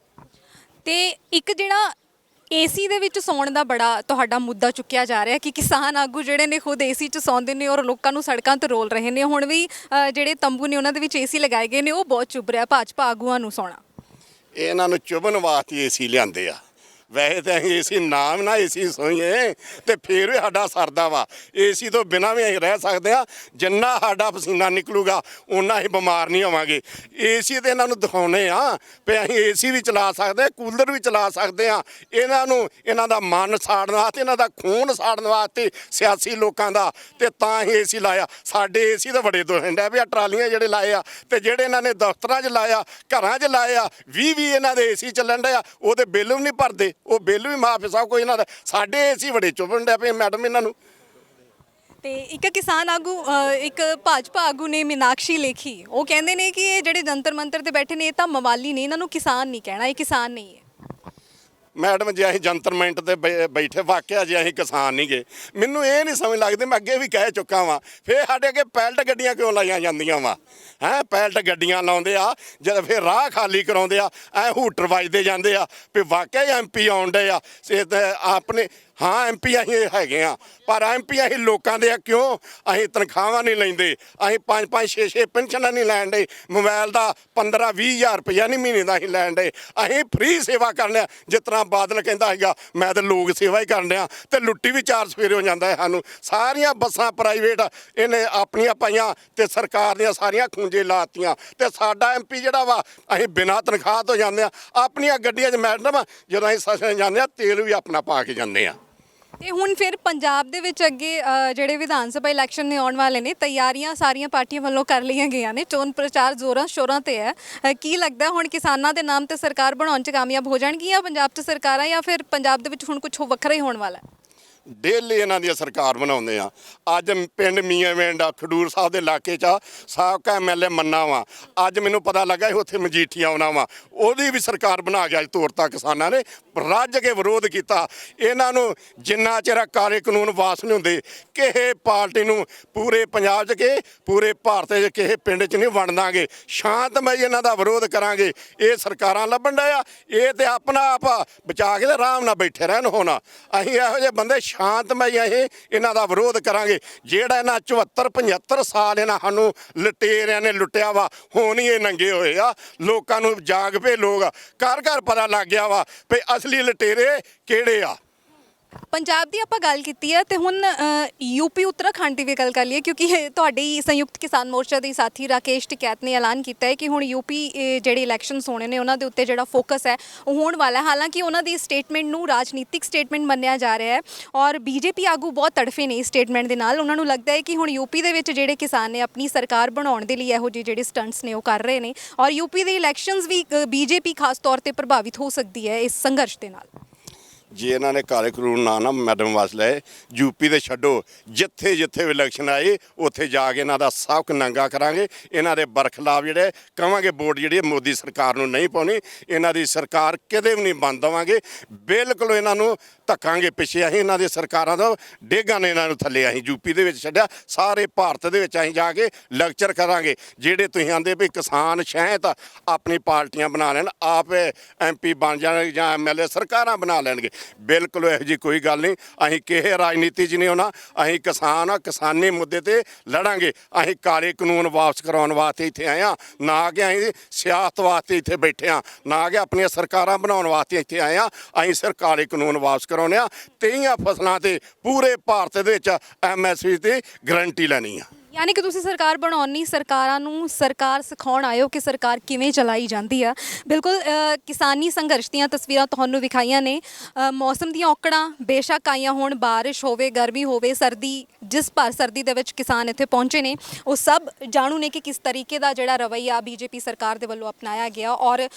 ਤੇ ਇੱਕ ਜਿਹੜਾ ਏਸੀ ਦੇ ਵਿੱਚ ਸੌਣ ਦਾ ਬੜਾ ਤੁਹਾਡਾ ਮੁੱਦਾ ਚੁੱਕਿਆ ਜਾ ਰਿਹਾ ਕਿ ਕਿਸਾਨ ਆਗੂ ਜਿਹੜੇ ਨੇ ਖੁਦ ਏਸੀ 'ਚ ਸੌਂਦੇ ਨੇ ਔਰ ਲੋਕਾਂ ਨੂੰ ਸੜਕਾਂ ਤੇ ਰੋਲ ਰਹੇ ਨੇ। ਹੁਣ ਵੀ ਜਿਹੜੇ ਤੰਬੂ ਨੇ ਉਹਨਾਂ ਦੇ ਵਿੱਚ ਏਸੀ ਲਗਾਏ ਗਏ ਨੇ, ਉਹ ਬਹੁਤ ਚੁੱਭ ਰਿਹਾ ਭਾਜਪਾ ਆਗੂਆਂ ਨੂੰ ਸੌਣਾ। ਇਹਨਾਂ ਨੂੰ ਚੁਭਣ ਵਾਸਤੇ ਏਸੀ ਲਿਆਂਦੇ ਆ। ਵੈਸੇ ਤਾਂ ਅਸੀਂ ਏਸੀ ਨਾਮ ਨਾ ਏਸੀ ਸੋਈਏ ਤੇ ਫਿਰ ਵੀ ਸਾਡਾ ਸਰਦਾ ਵਾ। ਏਸੀ ਤੋਂ ਬਿਨਾਂ ਵੀ ਅਸੀਂ ਰਹਿ ਸਕਦੇ ਆ। ਜਿੰਨਾ ਸਾਡਾ ਪਸੀਨਾ ਨਿਕਲੂਗਾ ਓਨਾ ਅਸੀਂ ਬਿਮਾਰ ਨਹੀਂ ਹੋਵਾਂਗੇ। ਏਸੀ ਤੇ ਇਹਨਾਂ ਨੂੰ ਦਿਖਾਉਣੇ ਆ ਵੀ ਅਸੀਂ ਏਸੀ ਵੀ ਚਲਾ ਸਕਦੇ, ਕੂਲਰ ਵੀ ਚਲਾ ਸਕਦੇ ਆ। ਇਹਨਾਂ ਨੂੰ ਇਹਨਾਂ ਦਾ ਮਨ ਸਾੜਨ ਵਾਸਤੇ, ਇਹਨਾਂ ਦਾ ਖੂਨ ਸਾੜਨ ਵਾਸਤੇ ਸਿਆਸੀ ਲੋਕਾਂ ਦਾ, ਤੇ ਤਾਂ ਹੀ ਏਸੀ ਲਾਇਆ। ਸਾਡੇ ਏਸੀ ਤਾਂ ਬੜੇ ਦੁਖਣ ਡਿਆ ਵੀ ਆ ਟਰਾਲੀਆਂ ਜਿਹੜੇ ਲਾਏ ਆ, ਤੇ ਜਿਹੜੇ ਇਹਨਾਂ ਨੇ ਦਫ਼ਤਰਾਂ 'ਚ ਲਾਇਆ, ਘਰਾਂ 'ਚ ਲਾਏ ਆ, 20 ਇਹਨਾਂ ਦੇ ਏਸੀ ਚੱਲਣ ਡਏ ਆ, ਉਹਦੇ ਬਿੱਲ ਵੀ ਨਹੀਂ ਭਰਦੇ, ਉਹ ਬਿੱਲ ਵੀ ਮਾਫ ਸਭ ਕੁਝ ਇਹਨਾਂ ਦਾ। ਸਾਡੇ ਏਸੀ ਬੜੇ ਚੁੱਭਣ ਡਿਆ ਪਏ ਮੈਡਮ ਇਹਨਾਂ ਨੂੰ। ਤੇ ਇੱਕ ਕਿਸਾਨ ਆਗੂ ਇੱਕ ਭਾਜਪਾ ਆਗੂ ਨੇ ਮੀਨਾਕਸ਼ੀ ਲੇਖੀ, ਉਹ ਕਹਿੰਦੇ ਨੇ ਕਿ ਇਹ ਜਿਹੜੇ ਜੰਤਰ ਮੰਤਰ ਤੇ ਬੈਠੇ ਨੇ ਇਹ ਤਾਂ ਮਵਾਲੀ ਨੇ, ਇਹਨਾਂ ਨੂੰ ਕਿਸਾਨ ਨਹੀਂ ਕਹਿਣਾ, ਇਹ ਕਿਸਾਨ ਨਹੀਂ ਹੈ। ਮੈਡਮ ਜੇ ਅਸੀਂ ਜੰਤਰ ਮਿੰਟ ਤੇ ਬੈਠੇ ਵਾਕਿਆ ਜੇ ਅਸੀਂ ਕਿਸਾਨ ਨਹੀਂ ਗਏ, ਮੈਨੂੰ ਇਹ ਨਹੀਂ ਸਮਝ ਲੱਗਦੀ। ਮੈਂ ਅੱਗੇ ਵੀ ਕਹਿ ਚੁੱਕਾ ਵਾਂ, ਫੇਰ ਸਾਡੇ ਅੱਗੇ ਪੈਲਟ ਗੱਡੀਆਂ ਕਿਉਂ ਲਾਈਆਂ ਜਾਂਦੀਆਂ ਵਾ? ਪੈਲਟ ਗੱਡੀਆਂ ਲਾਉਂਦੇ ਆ, ਜਦ ਫਿਰ ਰਾਹ ਖਾਲੀ ਕਰਾਉਂਦੇ ਆ, ਹੂਟਰ ਵੱਜਦੇ ਜਾਂਦੇ ਆ ਵੀ ਵਾਕਿਆ ਐਮਪੀ ਆਉਂਦੇ ਆ ਆਪਣੇ। ਹਾਂ ਐਮਪੀ ਅਸੀਂ ਹੈਗੇ ਆ, ਪਰ ਐਮਪੀ ਅਸੀਂ ਲੋਕਾਂ ਦੇ ਆ। ਕਿਉਂ? ਅਸੀਂ ਤਨਖਾਹਾਂ ਨਹੀਂ ਲੈਂਦੇ, ਅਸੀਂ 5-5 6-6 ਪੈਨਸ਼ਨਾਂ ਨਹੀਂ ਲੈਣ ਦੇ, ਮੋਬਾਈਲ ਦਾ 15-20 ਹਜ਼ਾਰ ਰੁਪਇਆ ਨਹੀਂ ਮਹੀਨੇ ਦਾ ਅਸੀਂ ਲੈਣ ਦੇ। ਅਸੀਂ ਫ੍ਰੀ ਸੇਵਾ ਕਰਨ ਆ, ਜਿਸ ਤਰ੍ਹਾਂ ਬਾਦਲ ਕਹਿੰਦਾ ਸੀਗਾ ਮੈਂ ਤਾਂ ਲੋਕ ਸੇਵਾ ਹੀ ਕਰਨ ਡਿਆ, ਤੇ ਲੁੱਟੀ ਵੀ 4 ਸਵੇਰੇ ਹੋ ਜਾਂਦਾ ਹੈ ਸਾਨੂੰ। ਸਾਰੀਆਂ ਬੱਸਾਂ ਪ੍ਰਾਈਵੇਟ ਇਹਨੇ ਆਪਣੀਆਂ ਪਾਈਆਂ ਤੇ ਸਰਕਾਰ ਦੀਆਂ ਸਾਰੀਆਂ ਖੂੰਜੇ ਲਾਤੀਆਂ, ਤੇ ਸਾਡਾ ਐਮਪੀ ਜਿਹੜਾ ਵਾ ਅਸੀਂ ਬਿਨਾਂ ਤਨਖਾਹ ਤੋਂ ਜਾਂਦੇ ਆ। ਆਪਣੀਆਂ ਗੱਡੀਆਂ 'ਚ ਮੈਡਮ ਜਦੋਂ ਅਸੀਂ ਸਸਨ ਜਾਂਦੇ ਆ, ਤੇਲ ਵੀ ਆਪਣਾ ਪਾ ਕੇ ਜਾਂਦੇ ਆ। ਤੇ ਹੁਣ ਫਿਰ ਪੰਜਾਬ ਦੇ ਵਿੱਚ ਅੱਗੇ ਜਿਹੜੇ ਵਿਧਾਨ ਸਭਾ ਇਲੈਕਸ਼ਨ ਨੇ ਆਉਣ ਵਾਲੇ ਨੇ, ਤਿਆਰੀਆਂ ਸਾਰੀਆਂ ਪਾਰਟੀਆਂ ਵੱਲੋਂ ਕਰ ਲਈਆਂ ਗਈਆਂ ਨੇ, ਚੋਣ ਪ੍ਰਚਾਰ ਜ਼ੋਰਾਂ ਸ਼ੋਰਾਂ ਤੇ ਹੈ। ਕੀ ਲੱਗਦਾ ਹੁਣ ਕਿਸਾਨਾਂ ਦੇ ਨਾਮ ਤੇ ਸਰਕਾਰ ਬਣਾਉਣ 'ਚ ਕਾਮਯਾਬ ਹੋ ਜਾਣਗੀਆਂ ਪੰਜਾਬ 'ਚ ਸਰਕਾਰਾਂ, ਜਾਂ ਫਿਰ ਪੰਜਾਬ ਦੇ ਵਿੱਚ ਹੁਣ ਕੁਝ ਵੱਖਰਾ ਹੀ ਹੋਣ ਵਾਲਾ ਹੈ? ਡੇਲੀ ਇਹਨਾਂ ਦੀ ਸਰਕਾਰ ਬਣਾਉਂਦੇ ਆ। ਅੱਜ ਪਿੰਡ ਮੀਆਂਵਿੰਡ ਖਡੂਰ ਸਾਹਿਬ ਦੇ ਇਲਾਕੇ 'ਚ ਸਾਬਕਾ ਐਮਐਲਏ ਮੰਨਾ ਵਾ, ਅੱਜ ਮੈਨੂੰ ਪਤਾ ਲੱਗਾ ਉੱਥੇ ਮਜੀਠੀਆ ਆਉਣਾ ਵਾ, ਉਹਦੀ ਵੀ ਸਰਕਾਰ ਬਣਾ ਗਿਆ। ਤੋਰਤਾ ਕਿਸਾਨਾਂ ਨੇ ਰੱਜ ਕੇ ਵਿਰੋਧ ਕੀਤਾ। ਇਹਨਾਂ ਨੂੰ ਜਿੰਨਾ ਚਿਰ ਕਾਲੇ ਕਾਨੂੰਨ ਵਾਸ ਨਹੀਂ ਹੁੰਦੇ, ਕਿਸੇ ਪਾਰਟੀ ਨੂੰ ਪੂਰੇ ਪੰਜਾਬ 'ਚ ਕਿ ਪੂਰੇ ਭਾਰਤ 'ਚ ਕਿਸੇ ਪਿੰਡ 'ਚ ਨਹੀਂ ਵੰਡ ਦਾਂਗੇ। ਸ਼ਾਂਤਮਈ ਇਹਨਾਂ ਦਾ ਵਿਰੋਧ ਕਰਾਂਗੇ। ਇਹ ਸਰਕਾਰਾਂ ਲੱਭਣ ਡਏ ਆ, ਇਹ ਤੇ ਆਪਣਾ ਆਪ ਬਚਾ ਕੇ ਤੇ ਆਰਾਮ ਨਾਲ ਬੈਠੇ ਰਹਿਣ। ਹੁਣ ਅਸੀਂ ਇਹੋ ਜਿਹੇ ਬੰਦੇ ਸ਼ਾਂਤਮਈ ਇਹਨਾਂ ਦਾ ਵਿਰੋਧ ਕਰਾਂਗੇ। ਜਿਹੜਾ ਇਹਨਾਂ 74-75 ਸਾਲ ਇਹਨਾਂ ਸਾਨੂੰ ਲੁਟੇਰਿਆਂ ਨੇ ਲੁੱਟਿਆ ਵਾ, ਹੁਣ ਹੀ ਇਹ ਨੰਗੇ ਹੋਏ ਆ। ਲੋਕਾਂ ਨੂੰ ਜਾਗ ਪਏ, ਲੋਕ ਘਰ ਘਰ ਪਤਾ ਲੱਗ ਗਿਆ ਵਾ ਵੀ ਅਸਲੀ ਲੁਟੇਰੇ ਕਿਹੜੇ ਆ। ਪੰਜਾਬ ਦੀ ਆਪਾਂ ਗੱਲ ਕੀਤੀ ਹੈ, ਤੇ ਹੁਣ ਯੂਪੀ ਉੱਤਰਾਖੰਡ ਦੀ ਵੀ ਗੱਲ ਕਰ ਲਈਏ, ਕਿਉਂਕਿ ਤੁਹਾਡੀ ਸੰਯੁਕਤ ਕਿਸਾਨ ਮੋਰਚਾ ਦੇ ਸਾਥੀ ਰਾਕੇਸ਼ ਟਿਕੈਤ ਨੇ ਐਲਾਨ ਕੀਤਾ ਹੈ ਕਿ ਹੁਣ ਯੂਪੀ ਜਿਹੜੇ ਇਲੈਕਸ਼ਨਸ ਹੋਣੇ ਨੇ ਉਹਨਾਂ ਦੇ ਉੱਤੇ ਜਿਹੜਾ ਫੋਕਸ ਹੈ ਉਹ ਹੋਣ ਵਾਲਾ ਹੈ। ਹਾਲਾਂਕਿ ਉਹਨਾਂ ਦੀ ਸਟੇਟਮੈਂਟ ਨੂੰ ਰਾਜਨੀਤਿਕ ਸਟੇਟਮੈਂਟ ਮੰਨਿਆ ਜਾ ਰਿਹਾ ਹੈ, ਔਰ ਬੀਜੇਪੀ ਆਗੂ ਬਹੁਤ ਤੜਫੇ ਨੇ ਇਸ ਸਟੇਟਮੈਂਟ ਦੇ ਨਾਲ। ਉਹਨਾਂ ਨੂੰ ਲੱਗਦਾ ਹੈ ਕਿ ਹੁਣ ਯੂਪੀ ਦੇ ਵਿੱਚ ਜਿਹੜੇ ਕਿਸਾਨ ਨੇ ਆਪਣੀ ਸਰਕਾਰ ਬਣਾਉਣ ਦੇ ਲਈ ਇਹੋ ਜਿਹੇ ਜਿਹੜੇ ਸਟੰਟਸ ਨੇ ਉਹ ਕਰ ਰਹੇ ਨੇ, ਔਰ ਯੂਪੀ ਦੇ ਇਲੈਕਸ਼ਨਸ ਵੀ ਬੀਜੇਪੀ ਖਾਸ ਤੌਰ ਤੇ ਪ੍ਰਭਾਵਿਤ ਹੋ ਸਕਦੀ ਹੈ ਇਸ ਸੰਘਰਸ਼ ਦੇ ਨਾਲ। ਜੇ ਇਹਨਾਂ ਨੇ ਕਾਲੇ ਕਾਨੂੰਨ ਨਾ ਮੈਡਮ ਵਾਸ ਲਏ, ਯੂਪੀ ਦੇ ਛੱਡੋ, ਜਿੱਥੇ ਜਿੱਥੇ ਵੀ ਇਲੈਕਸ਼ਨ ਆਏ ਉੱਥੇ ਜਾ ਕੇ ਇਹਨਾਂ ਦਾ ਸਭ ਨੰਗਾ ਕਰਾਂਗੇ। ਇਹਨਾਂ ਦੇ ਬਰਖਲਾਫ ਜਿਹੜੇ ਕਹਾਂਗੇ ਵੋਟ ਜਿਹੜੀ ਮੋਦੀ ਸਰਕਾਰ ਨੂੰ ਨਹੀਂ ਪਾਉਣੀ, ਇਹਨਾਂ ਦੀ ਸਰਕਾਰ ਕਦੇ ਵੀ ਨਹੀਂ ਬਣ ਦੇਵਾਂਗੇ। ਬਿਲਕੁਲ ਇਹਨਾਂ ਨੂੰ ਧੱਕਾਂਗੇ ਪਿੱਛੇ। ਅਸੀਂ ਇਹਨਾਂ ਦੀ ਸਰਕਾਰਾਂ ਤੋਂ ਡੇਗਾਂ ਨੇ ਇਹਨਾਂ ਨੂੰ ਥੱਲੇ ਅਸੀਂ ਯੂਪੀ ਦੇ ਵਿੱਚ ਛੱਡਿਆ, ਸਾਰੇ ਭਾਰਤ ਦੇ ਵਿੱਚ ਅਸੀਂ ਜਾ ਕੇ ਲੈਕਚਰ ਕਰਾਂਗੇ। ਜਿਹੜੇ ਤੁਸੀਂ ਆਂਦੇ ਵੀ ਕਿਸਾਨ ਸ਼ਹਿਤ ਆਪਣੀ ਪਾਰਟੀਆਂ ਬਣਾ ਲੈਣ, ਆਪ ਐਮਪੀ ਬਣ ਜਾਣ ਜਾਂ ਐਮਐਲਏ ਸਰਕਾਰਾਂ ਬਣਾ ਲੈਣਗੇ, ਬਿਲਕੁਲ ਇਹੋ ਜਿਹੀ ਕੋਈ ਗੱਲ ਨਹੀਂ। ਅਸੀਂ ਕਿਸੇ ਰਾਜਨੀਤੀ 'ਚ ਨਹੀਂ ਹੋਣਾ। ਅਸੀਂ ਕਿਸਾਨ ਆ, ਕਿਸਾਨੀ ਮੁੱਦੇ ਤੇ ਲੜਾਂਗੇ। ਅਸੀਂ ਕਾਲੇ ਕਾਨੂੰਨ ਵਾਪਸ ਕਰਾਉਣ ਵਾਸਤੇ ਇੱਥੇ ਆਏ ਹਾਂ, ਨਾ ਕਿ ਅਸੀਂ ਸਿਆਸਤ ਵਾਸਤੇ ਇੱਥੇ ਬੈਠੇ ਹਾਂ, ਨਾ ਕਿ ਆਪਣੀਆਂ ਸਰਕਾਰਾਂ ਬਣਾਉਣ ਵਾਸਤੇ ਇੱਥੇ ਆਏ ਹਾਂ। ਅਸੀਂ ਸਿਰ ਕਾਲੇ ਕਾਨੂੰਨ ਵਾਪਸ ਕਰਾਉਣੇ ਆ। 23 ਫਸਲਾਂ ਤੇ ਪੂਰੇ ਭਾਰਤ ਦੇ ਵਿੱਚ MSP ਦੀ ਗਰੰਟੀ ਲੈਣੀ ਆ। ਯਾਨੀ ਕਿ ਤੁਸੀਂ ਸਰਕਾਰ ਬਣਾਉਣੀ, ਸਰਕਾਰਾਂ ਨੂੰ ਸਰਕਾਰ ਸਿਖਾਉਣ ਆਇਓ ਕਿ ਸਰਕਾਰ ਕਿਵੇਂ ਚਲਾਈ ਜਾਂਦੀ ਆ। ਬਿਲਕੁਲ ਕਿਸਾਨੀ ਸੰਘਰਸ਼ ਦੀਆਂ ਤਸਵੀਰਾਂ ਤੁਹਾਨੂੰ ਵਿਖਾਈਆਂ ਨੇ। ਮੌਸਮ ਦੀਆਂ ਔਕੜਾਂ ਬੇਸ਼ੱਕ ਆਈਆਂ ਹੋਣ, ਬਾਰਿਸ਼ ਹੋਵੇ, ਗਰਮੀ ਹੋਵੇ, ਸਰਦੀ, ਜਿਸ ਭਰ ਸਰਦੀ ਦੇ ਵਿੱਚ ਕਿਸਾਨ ਇੱਥੇ ਪਹੁੰਚੇ ਨੇ, ਉਹ ਸਭ ਜਾਣੂ ਨੇ ਕਿ ਕਿਸ ਤਰੀਕੇ ਦਾ ਜਿਹੜਾ ਰਵੱਈਆ ਬੀਜੇਪੀ ਸਰਕਾਰ ਦੇ ਵੱਲੋਂ ਅਪਣਾਇਆ ਗਿਆ, ਔਰ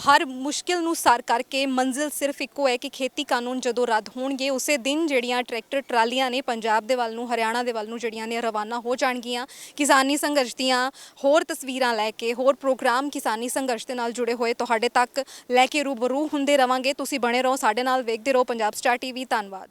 ਹਰ ਮੁਸ਼ਕਿਲ ਨੂੰ ਸਰ ਕਰਕੇ ਮੰਜ਼ਿਲ ਸਿਰਫ ਇੱਕੋ ਹੈ ਕਿ ਖੇਤੀ ਕਾਨੂੰਨ ਜਦੋਂ ਰੱਦ ਹੋਣਗੇ ਉਸੇ ਦਿਨ ਜਿਹੜੀਆਂ ਟਰੈਕਟਰ ਟਰਾਲੀਆਂ ਨੇ ਪੰਜਾਬ ਦੇ ਵੱਲ ਨੂੰ, ਹਰਿਆਣਾ ਦੇ ਵੱਲ ਨੂੰ ਜਿਹੜੀਆਂ ਨੇ ਰਵਾਨਾ ਹੋ ਜਾਣਗੀਆਂ। ਕਿਸਾਨੀ ਸੰਘਰਸ਼ ਦੀਆਂ ਹੋਰ ਤਸਵੀਰਾਂ ਲੈ ਕੇ, ਹੋਰ ਪ੍ਰੋਗਰਾਮ ਕਿਸਾਨੀ ਸੰਘਰਸ਼ ਦੇ ਨਾਲ ਜੁੜੇ ਹੋਏ ਤੁਹਾਡੇ ਤੱਕ ਲੈ ਕੇ ਰੂਬਰੂ ਹੁੰਦੇ ਰਵਾਂਗੇ। ਤੁਸੀਂ ਬਣੇ ਰਹੋ ਸਾਡੇ ਨਾਲ, ਵੇਖਦੇ ਰਹੋ ਪੰਜਾਬ ਸਟਾਰ TV। ਧੰਨਵਾਦ।